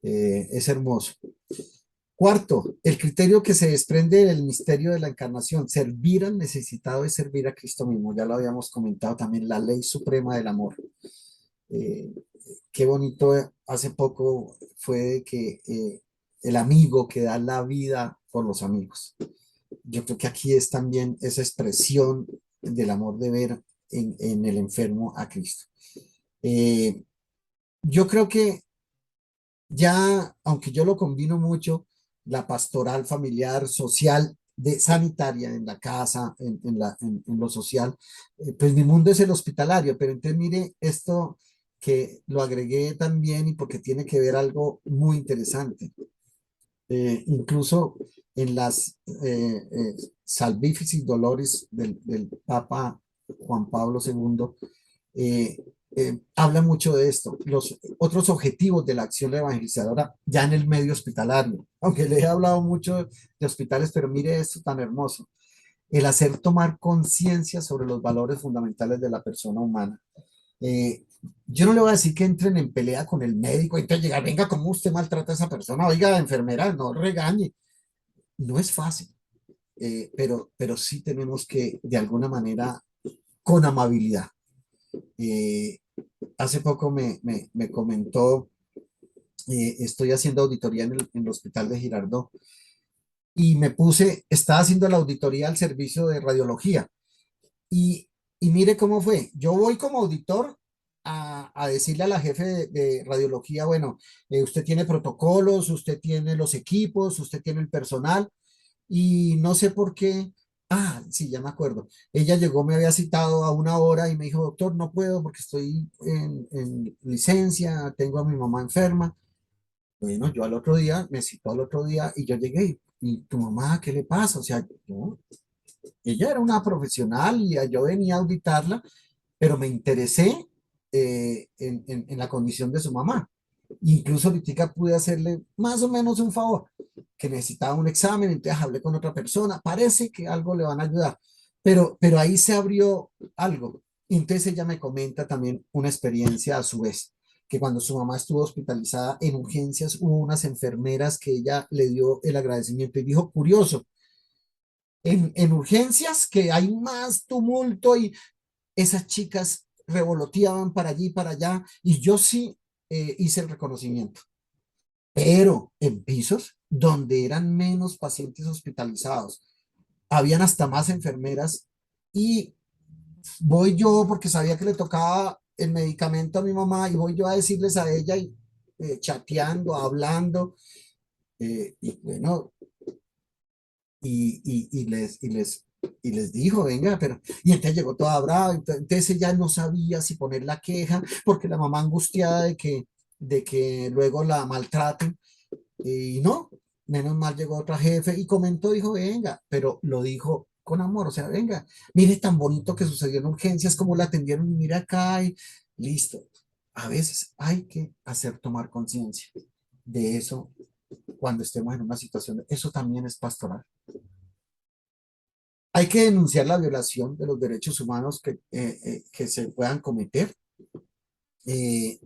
Es hermoso. Cuarto, el criterio que se desprende del misterio de la encarnación, servir al necesitado es servir a Cristo mismo. Ya lo habíamos comentado también, la ley suprema del amor. Eh, Qué bonito, hace poco fue de que el amigo que da la vida por los amigos. Yo creo que aquí es también esa expresión del amor de ver en el enfermo a Cristo. Eh, yo creo que ya, aunque yo lo combino mucho, la pastoral familiar, social, de sanitaria en la casa, en lo social, pues mi mundo es el hospitalario, pero entonces mire esto que lo agregué también y porque tiene que ver algo muy interesante. Incluso en las Salvificis Doloris del Papa Juan Pablo II, eh, habla mucho de esto, los otros objetivos de la acción evangelizadora ya en el medio hospitalario, aunque le he hablado mucho de hospitales, pero mire esto tan hermoso, el hacer tomar conciencia sobre los valores fundamentales de la persona humana. Eh, yo no le voy a decir que entren en pelea con el médico y entonces llegar, venga, ¿cómo usted maltrata a esa persona? Oiga, enfermera, no regañe. No es fácil, pero sí tenemos que, de alguna manera, con amabilidad. Eh, Hace poco me comentó, estoy haciendo auditoría en el hospital de Girardot y estaba haciendo la auditoría al servicio de radiología y, y mire cómo fue. Yo voy como auditor a decirle a la jefe de radiología, bueno, usted tiene protocolos, usted tiene los equipos, usted tiene el personal y no sé por qué. Ah, sí, ya me acuerdo. Ella llegó, me había citado a una hora y me dijo, doctor, no puedo porque estoy en licencia, tengo a mi mamá enferma. Bueno, yo al otro día, me citó al otro día y yo llegué. ¿Y tu mamá qué le pasa? O sea, no, ella era una profesional y yo venía a auditarla, pero me interesé en la condición de su mamá. Incluso ahorita pude hacerle más o menos un favor, que necesitaba un examen, entonces hablé con otra persona, parece que algo le van a ayudar, pero ahí se abrió algo. Entonces ella me comenta también una experiencia a su vez, que cuando su mamá estuvo hospitalizada en urgencias, hubo unas enfermeras que ella le dio el agradecimiento y dijo, curioso, en urgencias que hay más tumulto y esas chicas revoloteaban para allí y para allá y yo sí hice el reconocimiento, pero en pisos donde eran menos pacientes hospitalizados, habían hasta más enfermeras y voy yo porque sabía que le tocaba el medicamento a mi mamá y voy yo a decirles a ella y chateando, hablando y bueno, y les dijo, venga, pero, y entonces llegó toda brava, entonces ella no sabía si poner la queja, porque la mamá angustiada de que luego la maltraten, y no, menos mal llegó otra jefe y comentó, dijo, venga, pero lo dijo con amor, o sea, venga, mire tan bonito que sucedió en urgencias, como la atendieron, y mira acá, y listo. A veces hay que hacer tomar conciencia de eso cuando estemos en una situación, eso también es pastoral. Hay que denunciar la violación de los derechos humanos que se puedan cometer. Eh,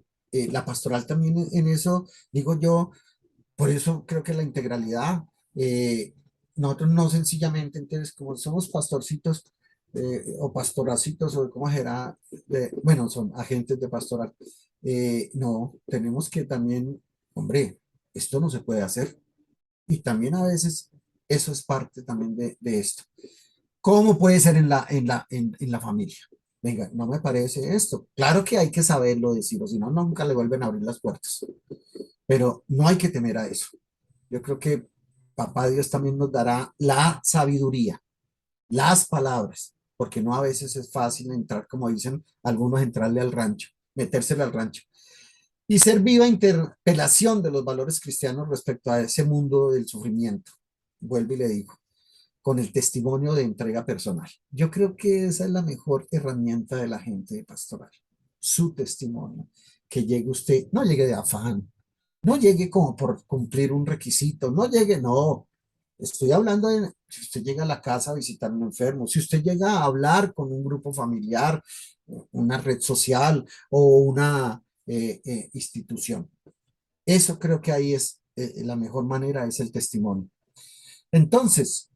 la pastoral también en eso, digo yo, por eso creo que la integralidad, eh, nosotros no sencillamente, entonces, como somos pastorcitos o pastoracitos, o cómo será, bueno, son agentes de pastoral, no, tenemos que también, hombre, esto no se puede hacer. Y también a veces eso es parte también de esto. ¿Cómo puede ser en la familia? Venga, no me parece esto. Claro que hay que saberlo decir, o si no, nunca le vuelven a abrir las puertas. Pero no hay que temer a eso. Yo creo que Papá Dios también nos dará la sabiduría, las palabras, porque no a veces es fácil entrar, como dicen algunos, entrarle al rancho, metérsele al rancho. Y ser viva interpelación de los valores cristianos respecto a ese mundo del sufrimiento. Vuelvo y le digo con el testimonio de entrega personal. Yo creo que esa es la mejor herramienta de la gente de pastoral, su testimonio, que llegue usted, no llegue de afán, No llegue como por cumplir un requisito, no llegue, no. Estoy hablando de si usted llega a la casa a visitar a un enfermo, si usted llega a hablar con un grupo familiar, una red social o una institución. Eso creo que ahí es la mejor manera, es el testimonio. Entonces,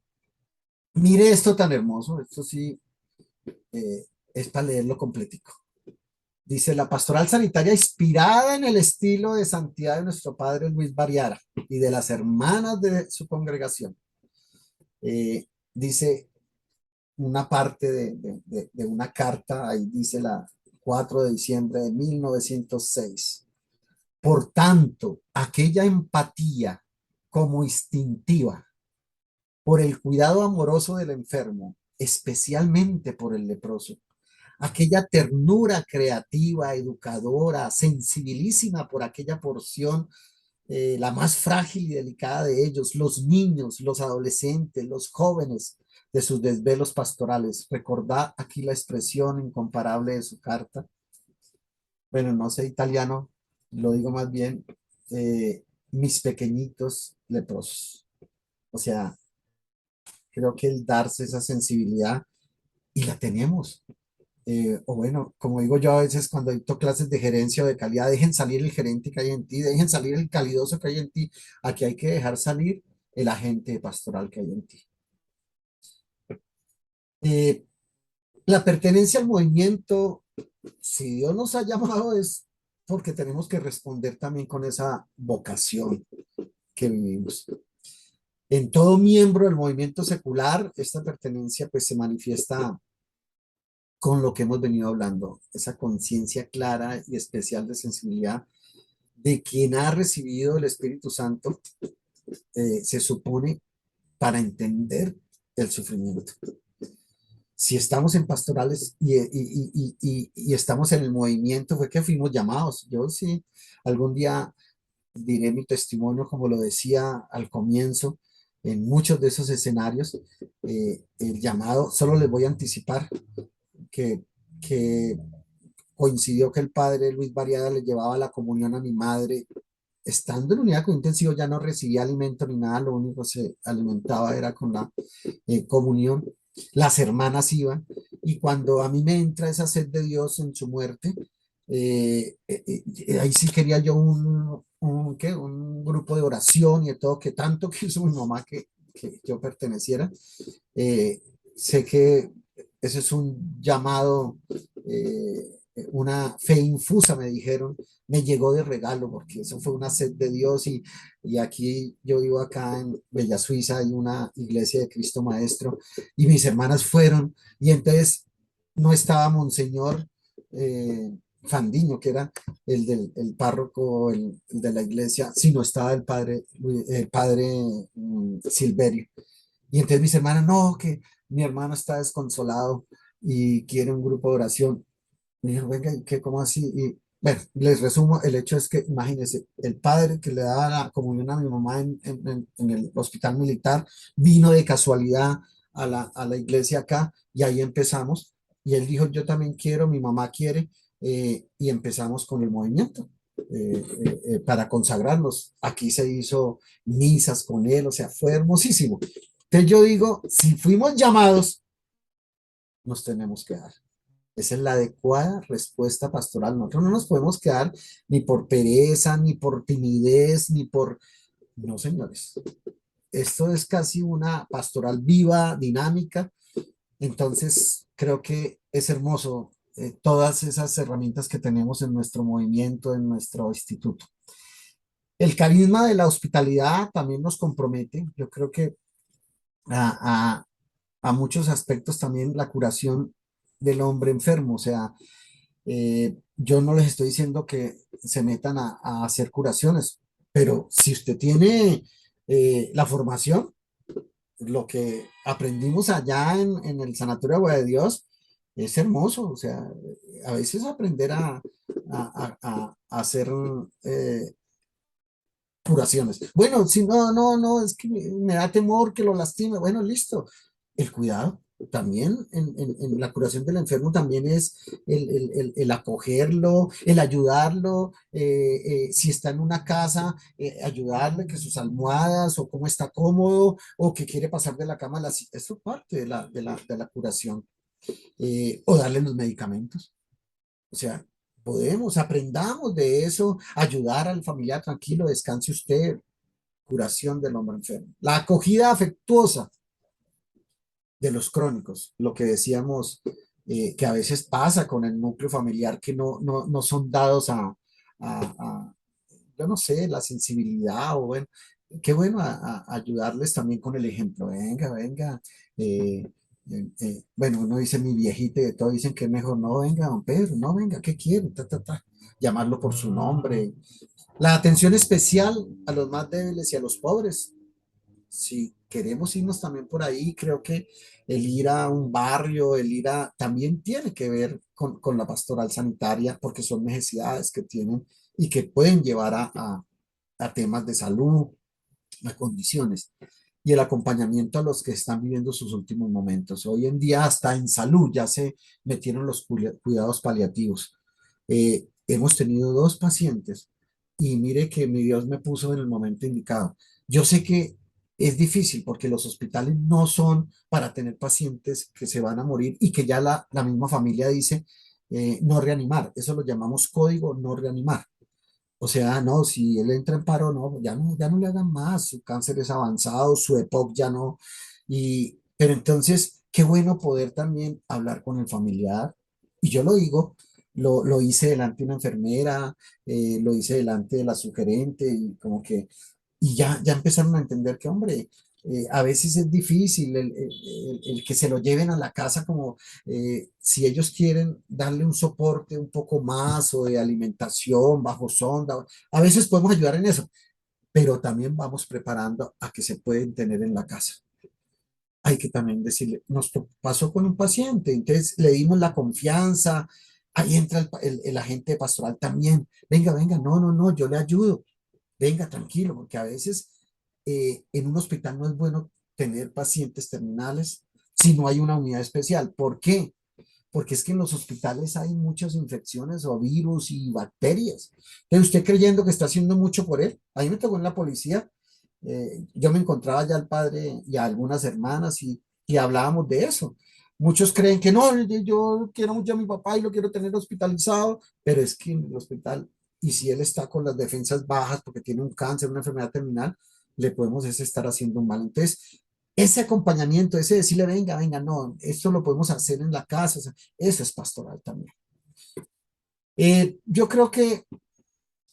mire esto tan hermoso, esto sí es para leerlo completico. Dice, la pastoral sanitaria inspirada en el estilo de santidad de nuestro padre Luis Barriara y de las hermanas de su congregación. Dice una parte de una carta, ahí dice la 4 de diciembre de 1906. Por tanto, aquella empatía como instintiva por el cuidado amoroso del enfermo, especialmente por el leproso, aquella ternura creativa, educadora, sensibilísima por aquella porción, la más frágil y delicada de ellos, los niños, los adolescentes, los jóvenes de sus desvelos pastorales. Recordad aquí la expresión incomparable de su carta. Bueno, no sé italiano, lo digo más bien, mis pequeñitos leprosos. O sea, creo que el darse esa sensibilidad y la tenemos. O bueno, como digo yo a veces cuando dicto clases de gerencia o de calidad, dejen salir el gerente que hay en ti, dejen salir el calidoso que hay en ti. Aquí hay que dejar salir el agente pastoral que hay en ti. Eh, la pertenencia al movimiento, si Dios nos ha llamado es porque tenemos que responder también con esa vocación que vivimos. En todo miembro del movimiento secular, esta pertenencia pues se manifiesta con lo que hemos venido hablando, esa conciencia clara y especial de sensibilidad de quien ha recibido el Espíritu Santo, se supone, para entender el sufrimiento. Si estamos en pastorales y estamos en el movimiento, fue que fuimos llamados. Yo sí, algún día diré mi testimonio, como lo decía al comienzo, en muchos de esos escenarios, el llamado, solo les voy a anticipar que, que coincidió que el padre Luis Variada le llevaba la comunión a mi madre. Estando en unidad con intensivo ya no recibía alimento ni nada, lo único que se alimentaba era con la comunión. Las hermanas iban y cuando a mí me entra esa sed de Dios en su muerte, ahí sí quería yo ¿qué? Un grupo de oración y de todo, que tanto quiso mi mamá que yo perteneciera. Eh, sé que ese es un llamado, una fe infusa, me dijeron, me llegó de regalo, porque eso fue una sed de Dios y aquí yo vivo acá en Bella Suiza, hay una iglesia de Cristo Maestro y mis hermanas fueron y entonces no estaba Monseñor Fandiño, que era el párroco el de la iglesia, sino estaba el padre Silverio. Y entonces mis hermanas, no, que mi hermano está desconsolado y quiere un grupo de oración. Me dijo, venga, ¿y qué, cómo así? Y bueno, les resumo, el hecho es que, imagínense, el padre que le daba la comunión a mi mamá en el hospital militar vino de casualidad a la iglesia acá y ahí empezamos. Y él dijo, yo también quiero, mi mamá quiere, y empezamos con el movimiento. Para consagrarnos. Aquí se hizo misas con él, o sea, fue hermosísimo. Entonces yo digo, si fuimos llamados, nos tenemos que dar. Esa es la adecuada respuesta pastoral. Nosotros no nos podemos quedar ni por pereza, ni por timidez, ni por... No, señores. Esto es casi una pastoral viva, dinámica. Entonces, creo que es hermoso todas esas herramientas que tenemos en nuestro movimiento, en nuestro instituto. El carisma de la hospitalidad también nos compromete. Yo creo que a, a muchos aspectos también la curación del hombre enfermo. O sea, yo no les estoy diciendo que se metan a hacer curaciones, pero si usted tiene la formación, lo que aprendimos allá en el Sanatorio Agua de Dios es hermoso. O sea, a veces aprender a hacer curaciones. Bueno, si no, es que me da temor que lo lastime. Bueno, listo. El cuidado. también en la curación del enfermo también es el acogerlo, el ayudarlo, si está en una casa, ayudarle que sus almohadas o cómo está cómodo o que quiere pasar de la cama a la silla. Eso es parte de la curación. O darle los medicamentos. O sea, podemos, aprendamos de eso, ayudar al familiar tranquilo, descanse usted, curación del hombre enfermo. La acogida afectuosa de los crónicos, lo que decíamos que a veces pasa con el núcleo familiar que no son dados a, yo no sé, la sensibilidad o bueno, qué bueno ayudarles también con el ejemplo. Venga, venga. eh, bueno, uno dice mi viejita y de todo dicen que es mejor, no venga, don Pedro, no venga, ¿qué quiere? Ta, ta, ta. Llamarlo por su nombre. La atención especial a los más débiles y a los pobres. Si queremos irnos también por ahí, creo que el ir a un barrio, el ir a, también tiene que ver con la pastoral sanitaria, porque son necesidades que tienen y que pueden llevar a temas de salud, a condiciones. Y el acompañamiento a los que están viviendo sus últimos momentos. Hoy en día hasta en salud ya se metieron los cuidados paliativos. Hemos tenido dos pacientes y mire que mi Dios me puso en el momento indicado. Yo sé que es difícil porque los hospitales no son para tener pacientes que se van a morir y que ya la misma familia dice no reanimar. Eso lo llamamos código no reanimar. O sea, no, si él entra en paro, no, ya no le hagan más, su cáncer es avanzado, su EPOC ya no. Pero entonces, qué bueno poder también hablar con el familiar. Y yo lo digo, lo hice delante de una enfermera, lo hice delante de la sugerente y como que y ya empezaron a entender que, hombre, a veces es difícil el que se lo lleven a la casa como si ellos quieren darle un soporte un poco más o de alimentación bajo sonda, a veces podemos ayudar en eso, pero también vamos preparando a que se pueden tener en la casa. Hay que también decirle, nos pasó con un paciente, entonces le dimos la confianza, ahí entra el agente pastoral también, venga, venga, no, yo le ayudo, venga, tranquilo, porque a veces en un hospital no es bueno tener pacientes terminales si no hay una unidad especial. ¿Por qué? Porque es que en los hospitales hay muchas infecciones o virus y bacterias. Entonces, usted creyendo que está haciendo mucho por él, a mí me tocó en la policía, yo me encontraba ya al padre y a algunas hermanas y hablábamos de eso. Muchos creen que no, yo quiero mucho a mi papá y lo quiero tener hospitalizado, pero es que en el hospital, y si él está con las defensas bajas porque tiene un cáncer, una enfermedad terminal, le podemos estar haciendo un mal. Entonces, ese acompañamiento, ese decirle, venga, venga, no, esto lo podemos hacer en la casa, o sea, eso es pastoral también. Yo creo que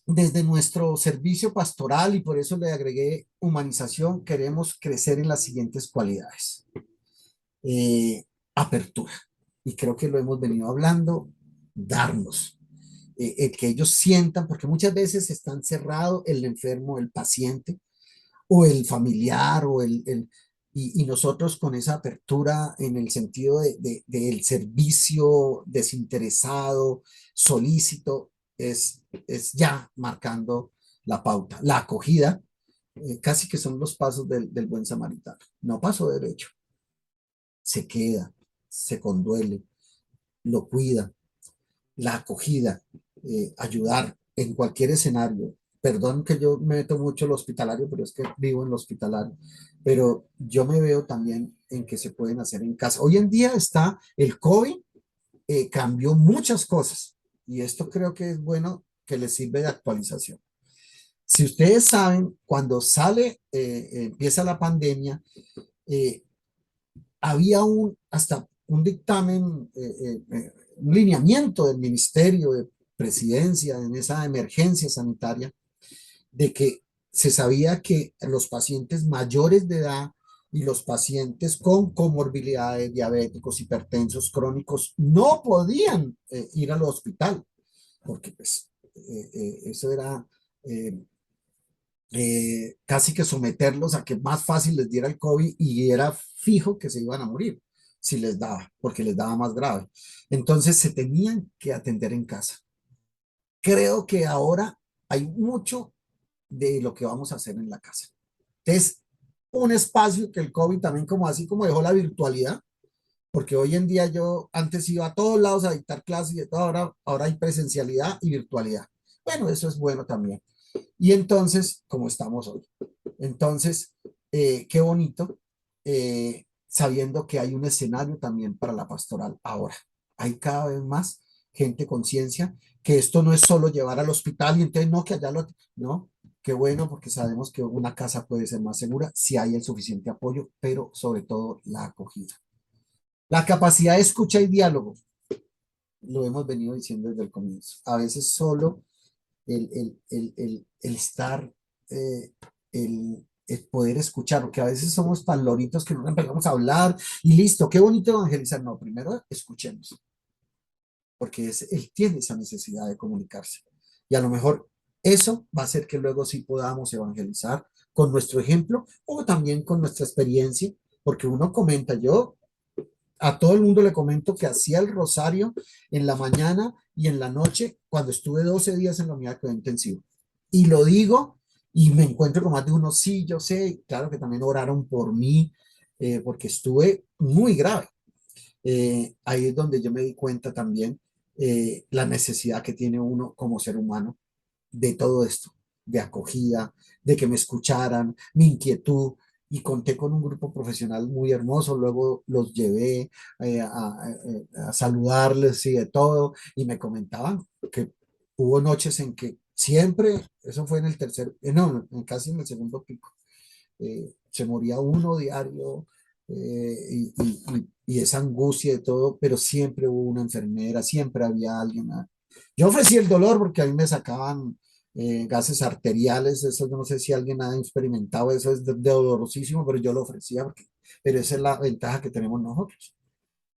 desde nuestro servicio pastoral, y por eso le agregué humanización, queremos crecer en las siguientes cualidades. Apertura, y creo que lo hemos venido hablando, darnos, que ellos sientan, porque muchas veces están cerrados el enfermo, el paciente, o el familiar, y nosotros con esa apertura en el sentido del servicio desinteresado, solícito, es ya marcando la pauta. La acogida, casi que son los pasos del buen samaritano. No paso derecho, se queda, se conduele, lo cuida, la acogida, ayudar en cualquier escenario. Perdón que yo me meto mucho en lo hospitalario, pero es que vivo en lo hospitalario. Pero yo me veo también en que se pueden hacer en casa. Hoy en día está el COVID, cambió muchas cosas y esto creo que es bueno que les sirve de actualización. Si ustedes saben, cuando empieza la pandemia, eh, había hasta un dictamen, un lineamiento del Ministerio de Presidencia en esa emergencia sanitaria de que se sabía que los pacientes mayores de edad y los pacientes con comorbilidades, diabéticos, hipertensos, crónicos, no podían ir al hospital, porque pues eso era casi que someterlos a que más fácil les diera el COVID y era fijo que se iban a morir si les daba, porque les daba más grave. Entonces se tenían que atender en casa. Creo que ahora hay mucho de lo que vamos a hacer en la casa. Entonces, un espacio que el COVID también como así como dejó la virtualidad, porque hoy en día yo antes iba a todos lados a dictar clases y de todo, ahora hay presencialidad y virtualidad. Bueno, eso es bueno también. Y entonces, como estamos hoy. Entonces, qué bonito, sabiendo que hay un escenario también para la pastoral ahora. Hay cada vez más gente conciencia que esto no es solo llevar al hospital y entonces no, que allá lo... No, qué bueno porque sabemos que una casa puede ser más segura si hay el suficiente apoyo, pero sobre todo la acogida. La capacidad de escucha y diálogo, lo hemos venido diciendo desde el comienzo. A veces solo el estar, el poder escuchar, porque a veces somos tan loritos que no empezamos a hablar y listo, qué bonito evangelizar. No, primero escuchemos, porque él tiene esa necesidad de comunicarse. Y a lo mejor eso va a hacer que luego sí podamos evangelizar con nuestro ejemplo o también con nuestra experiencia, porque uno comenta, yo a todo el mundo le comento que hacía el rosario en la mañana y en la noche cuando estuve 12 días en la unidad de cuidado intensivo. Y lo digo y me encuentro con más de uno, sí, yo sé, claro que también oraron por mí, porque estuve muy grave. Ahí es donde yo me di cuenta también la necesidad que tiene uno como ser humano de todo esto, de acogida, de que me escucharan, mi inquietud, y conté con un grupo profesional muy hermoso, luego los llevé a saludarles y de todo, y me comentaban que hubo noches en que siempre, eso fue en el tercer, no, casi en el segundo pico, se moría uno diario, y esa angustia de todo, pero siempre hubo una enfermera, siempre había alguien. Yo ofrecí el dolor porque a mí me sacaban gases arteriales, eso no sé si alguien ha experimentado, eso es dolorosísimo, pero yo lo ofrecía, pero esa es la ventaja que tenemos nosotros.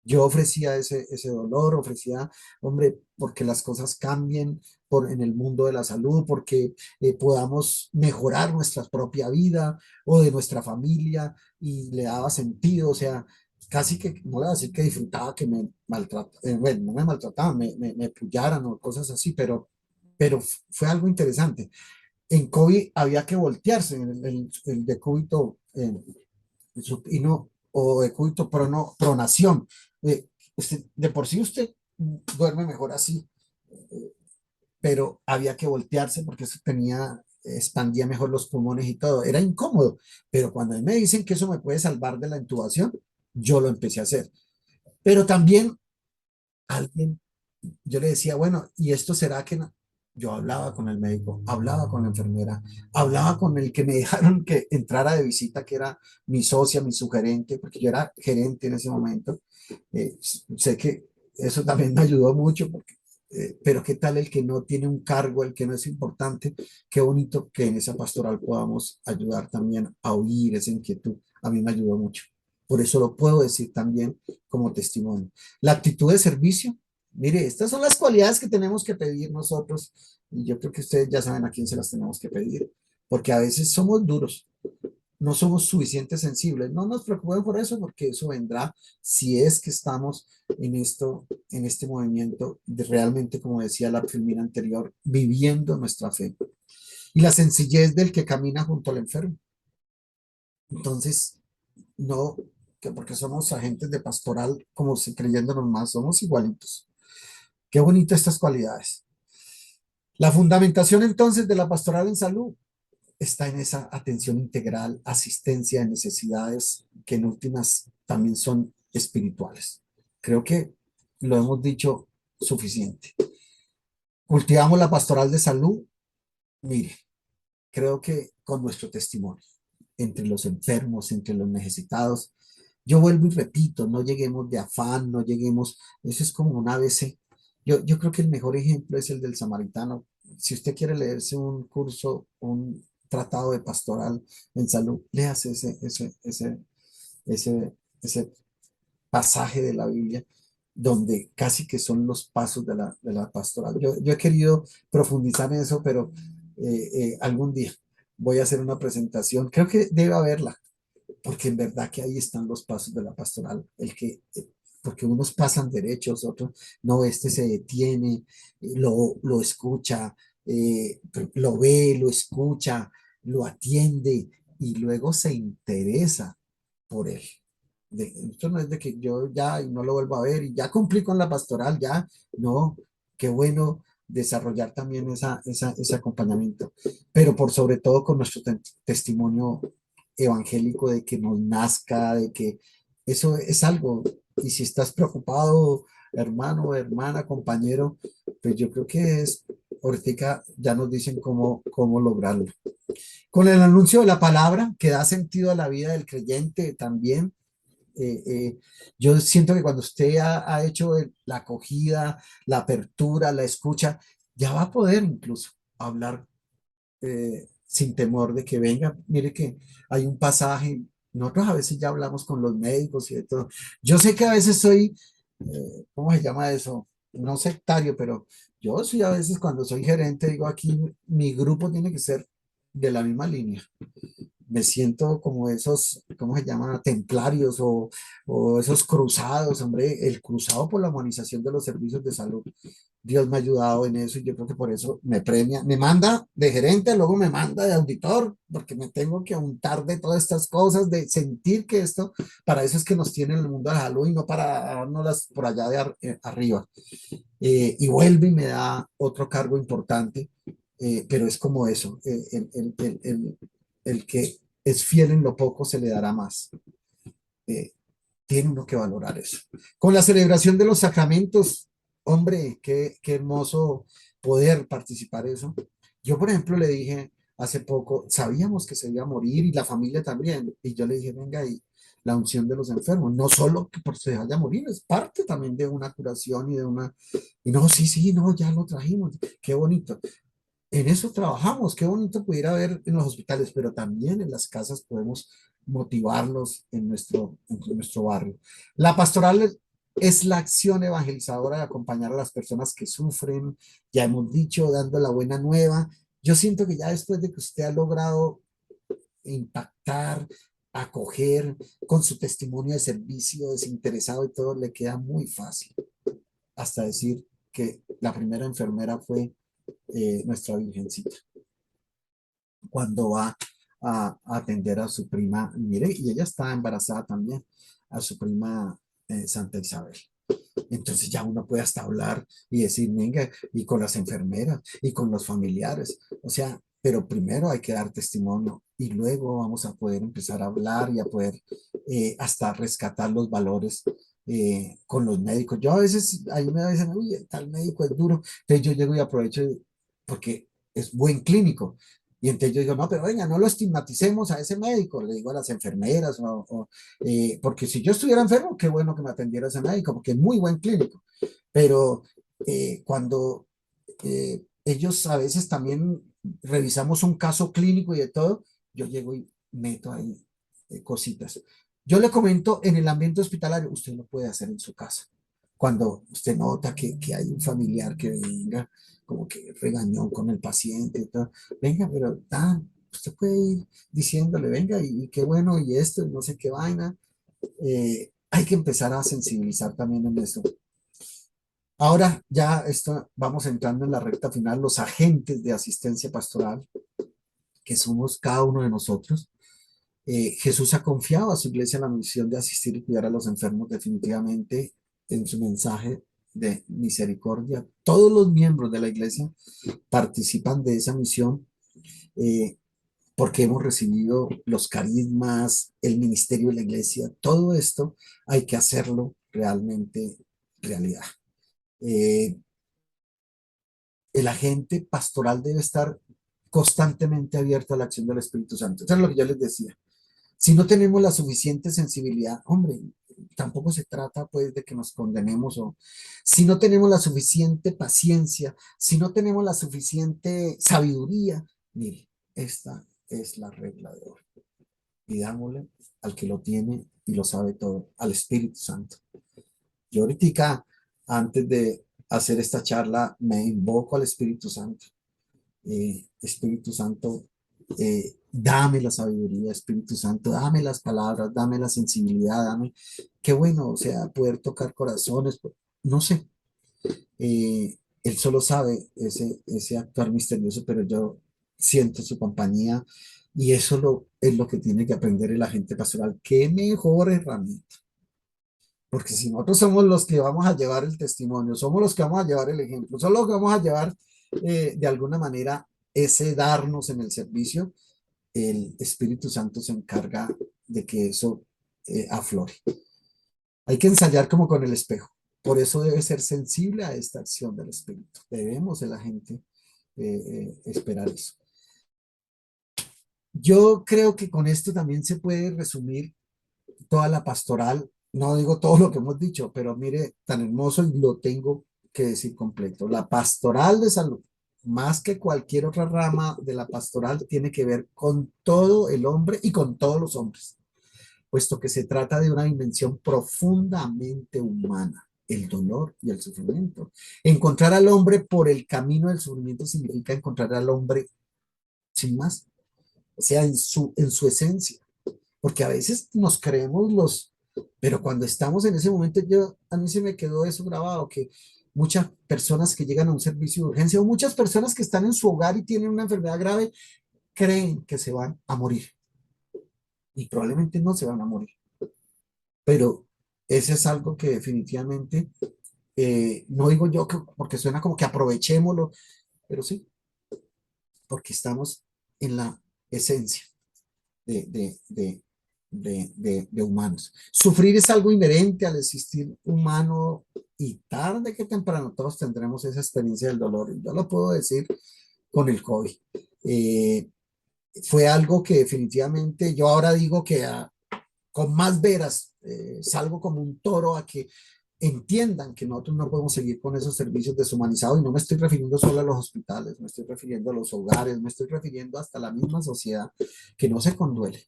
Yo ofrecía ese dolor, ofrecía, hombre, porque las cosas cambien en el mundo de la salud, porque podamos mejorar nuestra propia vida o de nuestra familia y le daba sentido, o sea, casi que, no le voy a decir que disfrutaba que me maltrataban, bueno, no me maltrataban, me pullaran o cosas así, pero fue algo interesante. En COVID había que voltearse, el decúbito supino o decúbito pronación. De por sí usted duerme mejor así, pero había que voltearse porque eso expandía mejor los pulmones y todo. Era incómodo, pero cuando me dicen que eso me puede salvar de la intubación, yo lo empecé a hacer. Pero también alguien, yo le decía, bueno, ¿y esto será que no? Yo hablaba con el médico, hablaba con la enfermera, hablaba con el que me dejaron que entrara de visita, que era mi socia, mi sugerente, porque yo era gerente en ese momento. Sé que eso también me ayudó mucho, pero qué tal el que no tiene un cargo, el que no es importante, qué bonito que en esa pastoral podamos ayudar también a oír esa inquietud. A mí me ayudó mucho. Por eso lo puedo decir también como testimonio. La actitud de servicio, mire, estas son las cualidades que tenemos que pedir nosotros, y yo creo que ustedes ya saben a quién se las tenemos que pedir, porque a veces somos duros, no somos suficientes sensibles. No nos preocupemos por eso, porque eso vendrá si es que estamos en esto, en este movimiento de realmente, como decía la filmina anterior, viviendo nuestra fe. Y la sencillez del que camina junto al enfermo. Entonces, no, que porque somos agentes de pastoral, como si creyéndonos más, somos igualitos. Qué bonito estas cualidades. La fundamentación entonces de la pastoral en salud está en esa atención integral, asistencia de necesidades que en últimas también son espirituales. Creo que lo hemos dicho suficiente. Cultivamos la pastoral de salud, mire, creo que con nuestro testimonio, entre los enfermos, entre los necesitados. Yo vuelvo y repito, no lleguemos de afán, no lleguemos, eso es como un ABC. Yo creo que el mejor ejemplo es el del samaritano. Si usted quiere leerse un curso, un tratado de pastoral en salud, léase ese pasaje de la Biblia donde casi que son los pasos de la pastoral. Yo he querido profundizar en eso, pero algún día voy a hacer una presentación. Creo que debe haberla, porque en verdad que ahí están los pasos de la pastoral, porque unos pasan derechos, otros no, este se detiene, lo escucha, lo ve, lo escucha, lo atiende y luego se interesa por él. esto no es de que yo ya y no lo vuelvo a ver y ya cumplí con la pastoral, ya, no, qué bueno desarrollar también ese acompañamiento, pero por sobre todo con nuestro testimonio evangélico de que nos nazca, de que eso es algo, y si estás preocupado, hermano, hermana, compañero, pues yo creo que es, ahorita ya nos dicen cómo lograrlo. Con el anuncio de la palabra, que da sentido a la vida del creyente también, eh, eh, yo siento que cuando usted ha hecho la acogida, la apertura, la escucha, ya va a poder incluso hablar sin temor de que venga. Mire que hay un pasaje, nosotros a veces ya hablamos con los médicos y de todo. Yo sé que a veces soy, ¿cómo se llama eso? No sectario, pero yo sí a veces cuando soy gerente digo aquí mi grupo tiene que ser de la misma línea. Me siento como esos, ¿cómo se llama? Templarios o esos cruzados, hombre, el cruzado por la humanización de los servicios de salud. Dios me ha ayudado en eso y yo creo que por eso me premia, me manda de gerente, luego me manda de auditor, porque me tengo que untar de todas estas cosas, de sentir que esto, para eso es que nos tiene en el mundo de la salud y no para dárnoslas por allá de arriba. Y vuelve y me da otro cargo importante, pero es como eso, el que es fiel en lo poco se le dará más. Eh, Tiene uno que valorar eso. Con la celebración de los sacramentos, hombre, qué hermoso poder participar en eso. Yo, por ejemplo, le dije hace poco, sabíamos que se iba a morir y la familia también, y yo le dije, venga, y la unción de los enfermos, no solo que por se vaya a morir, es parte también de una curación y de una, y no, sí, sí, no, ya lo trajimos, qué bonito. En eso trabajamos, qué bonito pudiera ver en los hospitales, pero también en las casas podemos motivarlos en nuestro barrio. La pastoral es la acción evangelizadora de acompañar a las personas que sufren, ya hemos dicho, dando la buena nueva. Yo siento que ya después de que usted ha logrado impactar, acoger con su testimonio de servicio desinteresado y todo, le queda muy fácil hasta decir que la primera enfermera fue nuestra Virgencita cuando va a atender a su prima, mire, y ella está embarazada también, a su prima Santa Isabel. Entonces ya uno puede hasta hablar y decir, venga, y con las enfermeras y con los familiares. O sea, pero primero hay que dar testimonio y luego vamos a poder empezar a hablar y a poder hasta rescatar los valores con los médicos. Yo a veces, ahí me dicen, uy, tal médico es duro. Entonces yo llego y aprovecho porque es buen clínico. Y entonces yo digo, no, pero venga, no lo estigmaticemos a ese médico, le digo a las enfermeras porque si yo estuviera enfermo, qué bueno que me atendiera ese médico, porque es muy buen clínico. Pero cuando ellos a veces también revisamos un caso clínico y de todo, yo llego y meto ahí cositas. Yo le comento en el ambiente hospitalario, usted lo puede hacer en su casa. Cuando usted nota que hay un familiar que venga, como que regañón con el paciente y todo, venga, pero usted puede ir diciéndole, venga, y qué bueno, y esto, y no sé qué vaina, hay que empezar a sensibilizar también en eso. Ahora ya vamos entrando en la recta final, los agentes de asistencia pastoral, que somos cada uno de nosotros. Jesús ha confiado a su iglesia la misión de asistir y cuidar a los enfermos definitivamente en su mensaje de misericordia. Todos los miembros de la iglesia participan de esa misión eh, porque hemos recibido los carismas, el ministerio de la iglesia, todo esto hay que hacerlo realmente realidad. Eh, el agente pastoral debe estar constantemente abierto a la acción del Espíritu Santo. Eso es lo que yo les decía. Si no tenemos la suficiente sensibilidad, hombre, tampoco se trata pues de que nos condenemos o si no tenemos la suficiente paciencia, si no tenemos la suficiente sabiduría, mire, esta es la regla de oro. Pidámosle al que lo tiene y lo sabe todo, al Espíritu Santo. Yo ahorita, antes de hacer esta charla, me invoco al Espíritu Santo. Espíritu Santo, dame la sabiduría, Espíritu Santo, dame las palabras, dame la sensibilidad, dame, qué bueno, o sea, poder tocar corazones, no sé, él solo sabe ese actuar misterioso, pero yo siento su compañía y eso es lo que tiene que aprender el agente pastoral. Qué mejor herramienta. porque si nosotros somos los que vamos a llevar el testimonio, somos los que vamos a llevar el ejemplo, somos los que vamos a llevar de alguna manera ese darnos en el servicio, el Espíritu Santo se encarga de que eso aflore. Hay que ensayar como con el espejo. Por eso debe ser sensible a esta acción del Espíritu. Debemos de la gente esperar eso. Yo creo que con esto también se puede resumir toda la pastoral. No digo todo lo que hemos dicho, pero mire, tan hermoso y lo tengo que decir completo. La pastoral de salud, más que cualquier otra rama de la pastoral, tiene que ver con todo el hombre y con todos los hombres, puesto que se trata de una dimensión profundamente humana, el dolor y el sufrimiento. Encontrar al hombre por el camino del sufrimiento significa encontrar al hombre sin más, o sea, en su esencia, porque a veces nos creemos pero cuando estamos en ese momento, a mí se me quedó eso grabado, que muchas personas que llegan a un servicio de urgencia o muchas personas que están en su hogar y tienen una enfermedad grave, creen que se van a morir y probablemente no se van a morir, pero ese es algo que definitivamente, no digo yo que, porque suena como que aprovechémoslo, pero sí, porque estamos en la esencia de, de, de, de humanos. Sufrir es algo inherente al existir humano y tarde que temprano todos tendremos esa experiencia del dolor. Yo lo puedo decir con el COVID. Eh, Fue algo que definitivamente yo ahora digo que con más veras salgo como un toro a que entiendan que nosotros no podemos seguir con esos servicios deshumanizados y no me estoy refiriendo solo a los hospitales, me estoy refiriendo a los hogares, me estoy refiriendo hasta a la misma sociedad que no se conduele.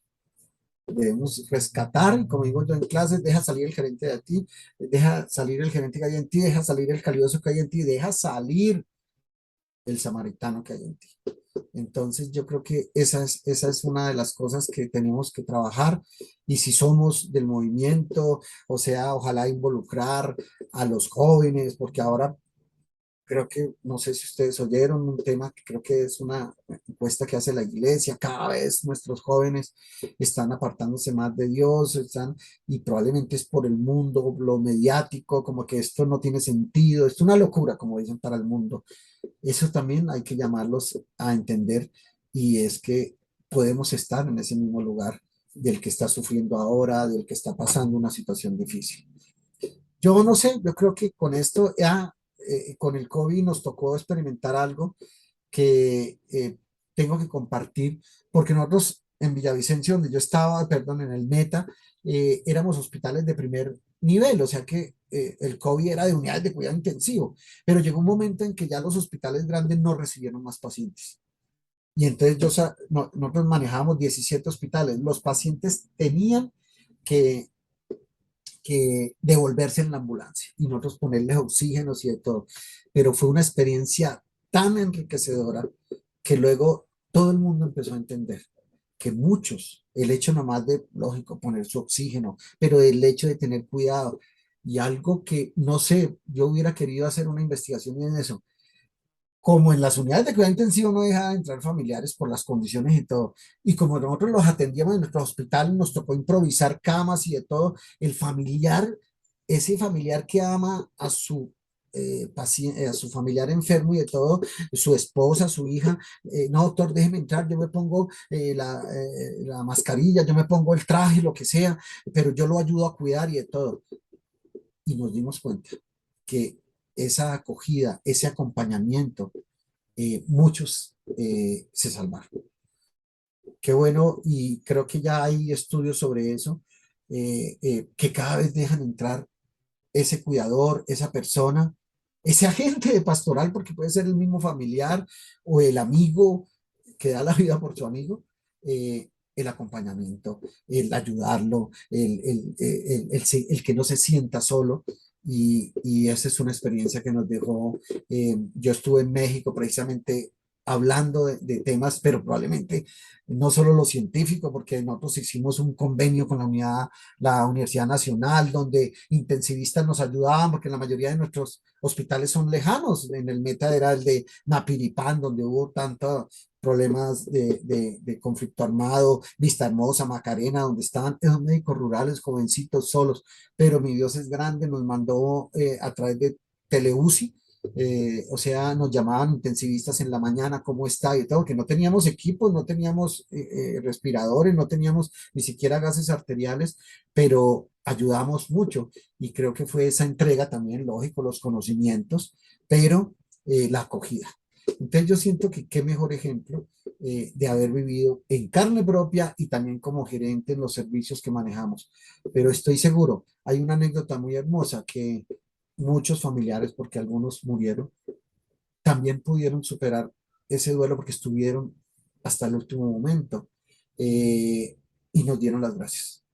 Debemos rescatar, y como digo yo en clases, deja salir el gerente de ti, deja salir el gerente que hay en ti, deja salir el calidoso que hay en ti, deja salir el samaritano que hay en ti. Entonces yo creo que esa es una de las cosas que tenemos que trabajar y si somos del movimiento, o sea, ojalá involucrar a los jóvenes, porque ahora creo que, no sé si ustedes oyeron un tema que creo que es una encuesta que hace la iglesia, cada vez nuestros jóvenes están apartándose más de Dios, y probablemente es por el mundo, lo mediático, como que esto no tiene sentido, es una locura, como dicen para el mundo. Eso también hay que llamarlos a entender y es que podemos estar en ese mismo lugar del que está sufriendo ahora, del que está pasando una situación difícil. Yo no sé, yo creo que con esto ya, con el COVID nos tocó experimentar algo que tengo que compartir, porque nosotros en Villavicencio, donde yo estaba, perdón, en el Meta, éramos hospitales de primer nivel, o sea que el COVID era de unidades de cuidado intensivo, pero llegó un momento en que ya los hospitales grandes no recibieron más pacientes. Y entonces nosotros manejábamos 17 hospitales. Los pacientes tenían que devolverse en la ambulancia y nosotros ponerles oxígenos y de todo. Pero fue una experiencia tan enriquecedora que luego todo el mundo empezó a entender que muchos, el hecho nomás de, lógico, poner su oxígeno, pero el hecho de tener cuidado y algo que, no sé, yo hubiera querido hacer una investigación en eso, como en las unidades de cuidado intensivo no dejaba de entrar familiares por las condiciones y todo, y como nosotros los atendíamos en nuestro hospital, nos tocó improvisar camas y de todo, el familiar, ese familiar que ama a su paciente, a su familiar enfermo y de todo, su esposa, su hija, no doctor, déjeme entrar, yo me pongo la mascarilla, yo me pongo el traje, lo que sea, pero yo lo ayudo a cuidar y de todo. Y nos dimos cuenta que esa acogida, ese acompañamiento, muchos se salvaron. Qué bueno, y creo que ya hay estudios sobre eso, que cada vez dejan entrar ese cuidador, esa persona, ese agente de pastoral, porque puede ser el mismo familiar o el amigo que da la vida por su amigo, el acompañamiento, el ayudarlo, el que no se sienta solo. Y esa es una experiencia que nos dejó. Yo estuve en México precisamente hablando de temas, pero probablemente no solo lo científico, porque nosotros hicimos un convenio con la Universidad Nacional, donde intensivistas nos ayudaban, porque la mayoría de nuestros hospitales son lejanos. En el Meta era el de Napiripán, donde hubo problemas de conflicto armado, Vista Hermosa, Macarena, donde estaban esos médicos rurales, jovencitos, solos, pero mi Dios es grande, nos mandó a través de Teleuci, o sea, nos llamaban intensivistas en la mañana, ¿cómo está? Y todo, que no teníamos equipos, no teníamos respiradores, no teníamos ni siquiera gases arteriales, pero ayudamos mucho y creo que fue esa entrega también, lógico, los conocimientos, pero la acogida. Entonces yo siento que qué mejor ejemplo de haber vivido en carne propia y también como gerente en los servicios que manejamos. Pero estoy seguro, hay una anécdota muy hermosa que muchos familiares, porque algunos murieron, también pudieron superar ese duelo porque estuvieron hasta el último momento y nos dieron las gracias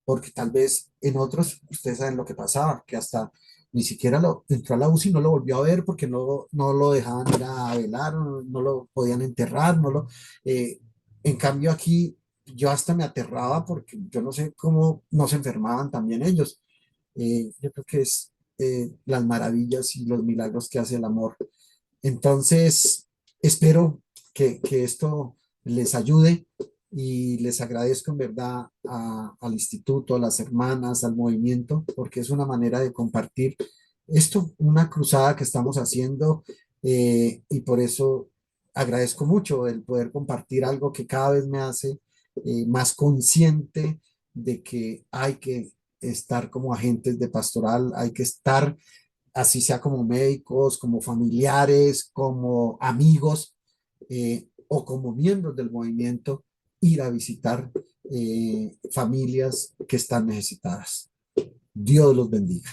porque tal vez en otros, ustedes saben lo que pasaba, que hasta ni siquiera lo entró a la UCI, no lo volvió a ver porque no lo dejaban ir a velar, no lo podían enterrar, no lo... en cambio aquí yo hasta me aterraba porque yo no sé cómo no se enfermaban también ellos. Yo creo que es las maravillas y los milagros que hace el amor. Entonces, espero que esto les ayude y les agradezco en verdad al instituto, a las hermanas, al movimiento, porque es una manera de compartir esto, una cruzada que estamos haciendo y por eso agradezco mucho el poder compartir algo que cada vez me hace más consciente de que hay que estar como agentes de pastoral, hay que estar así sea como médicos, como familiares, como amigos o como miembros del movimiento, ir a visitar familias que están necesitadas. Dios los bendiga.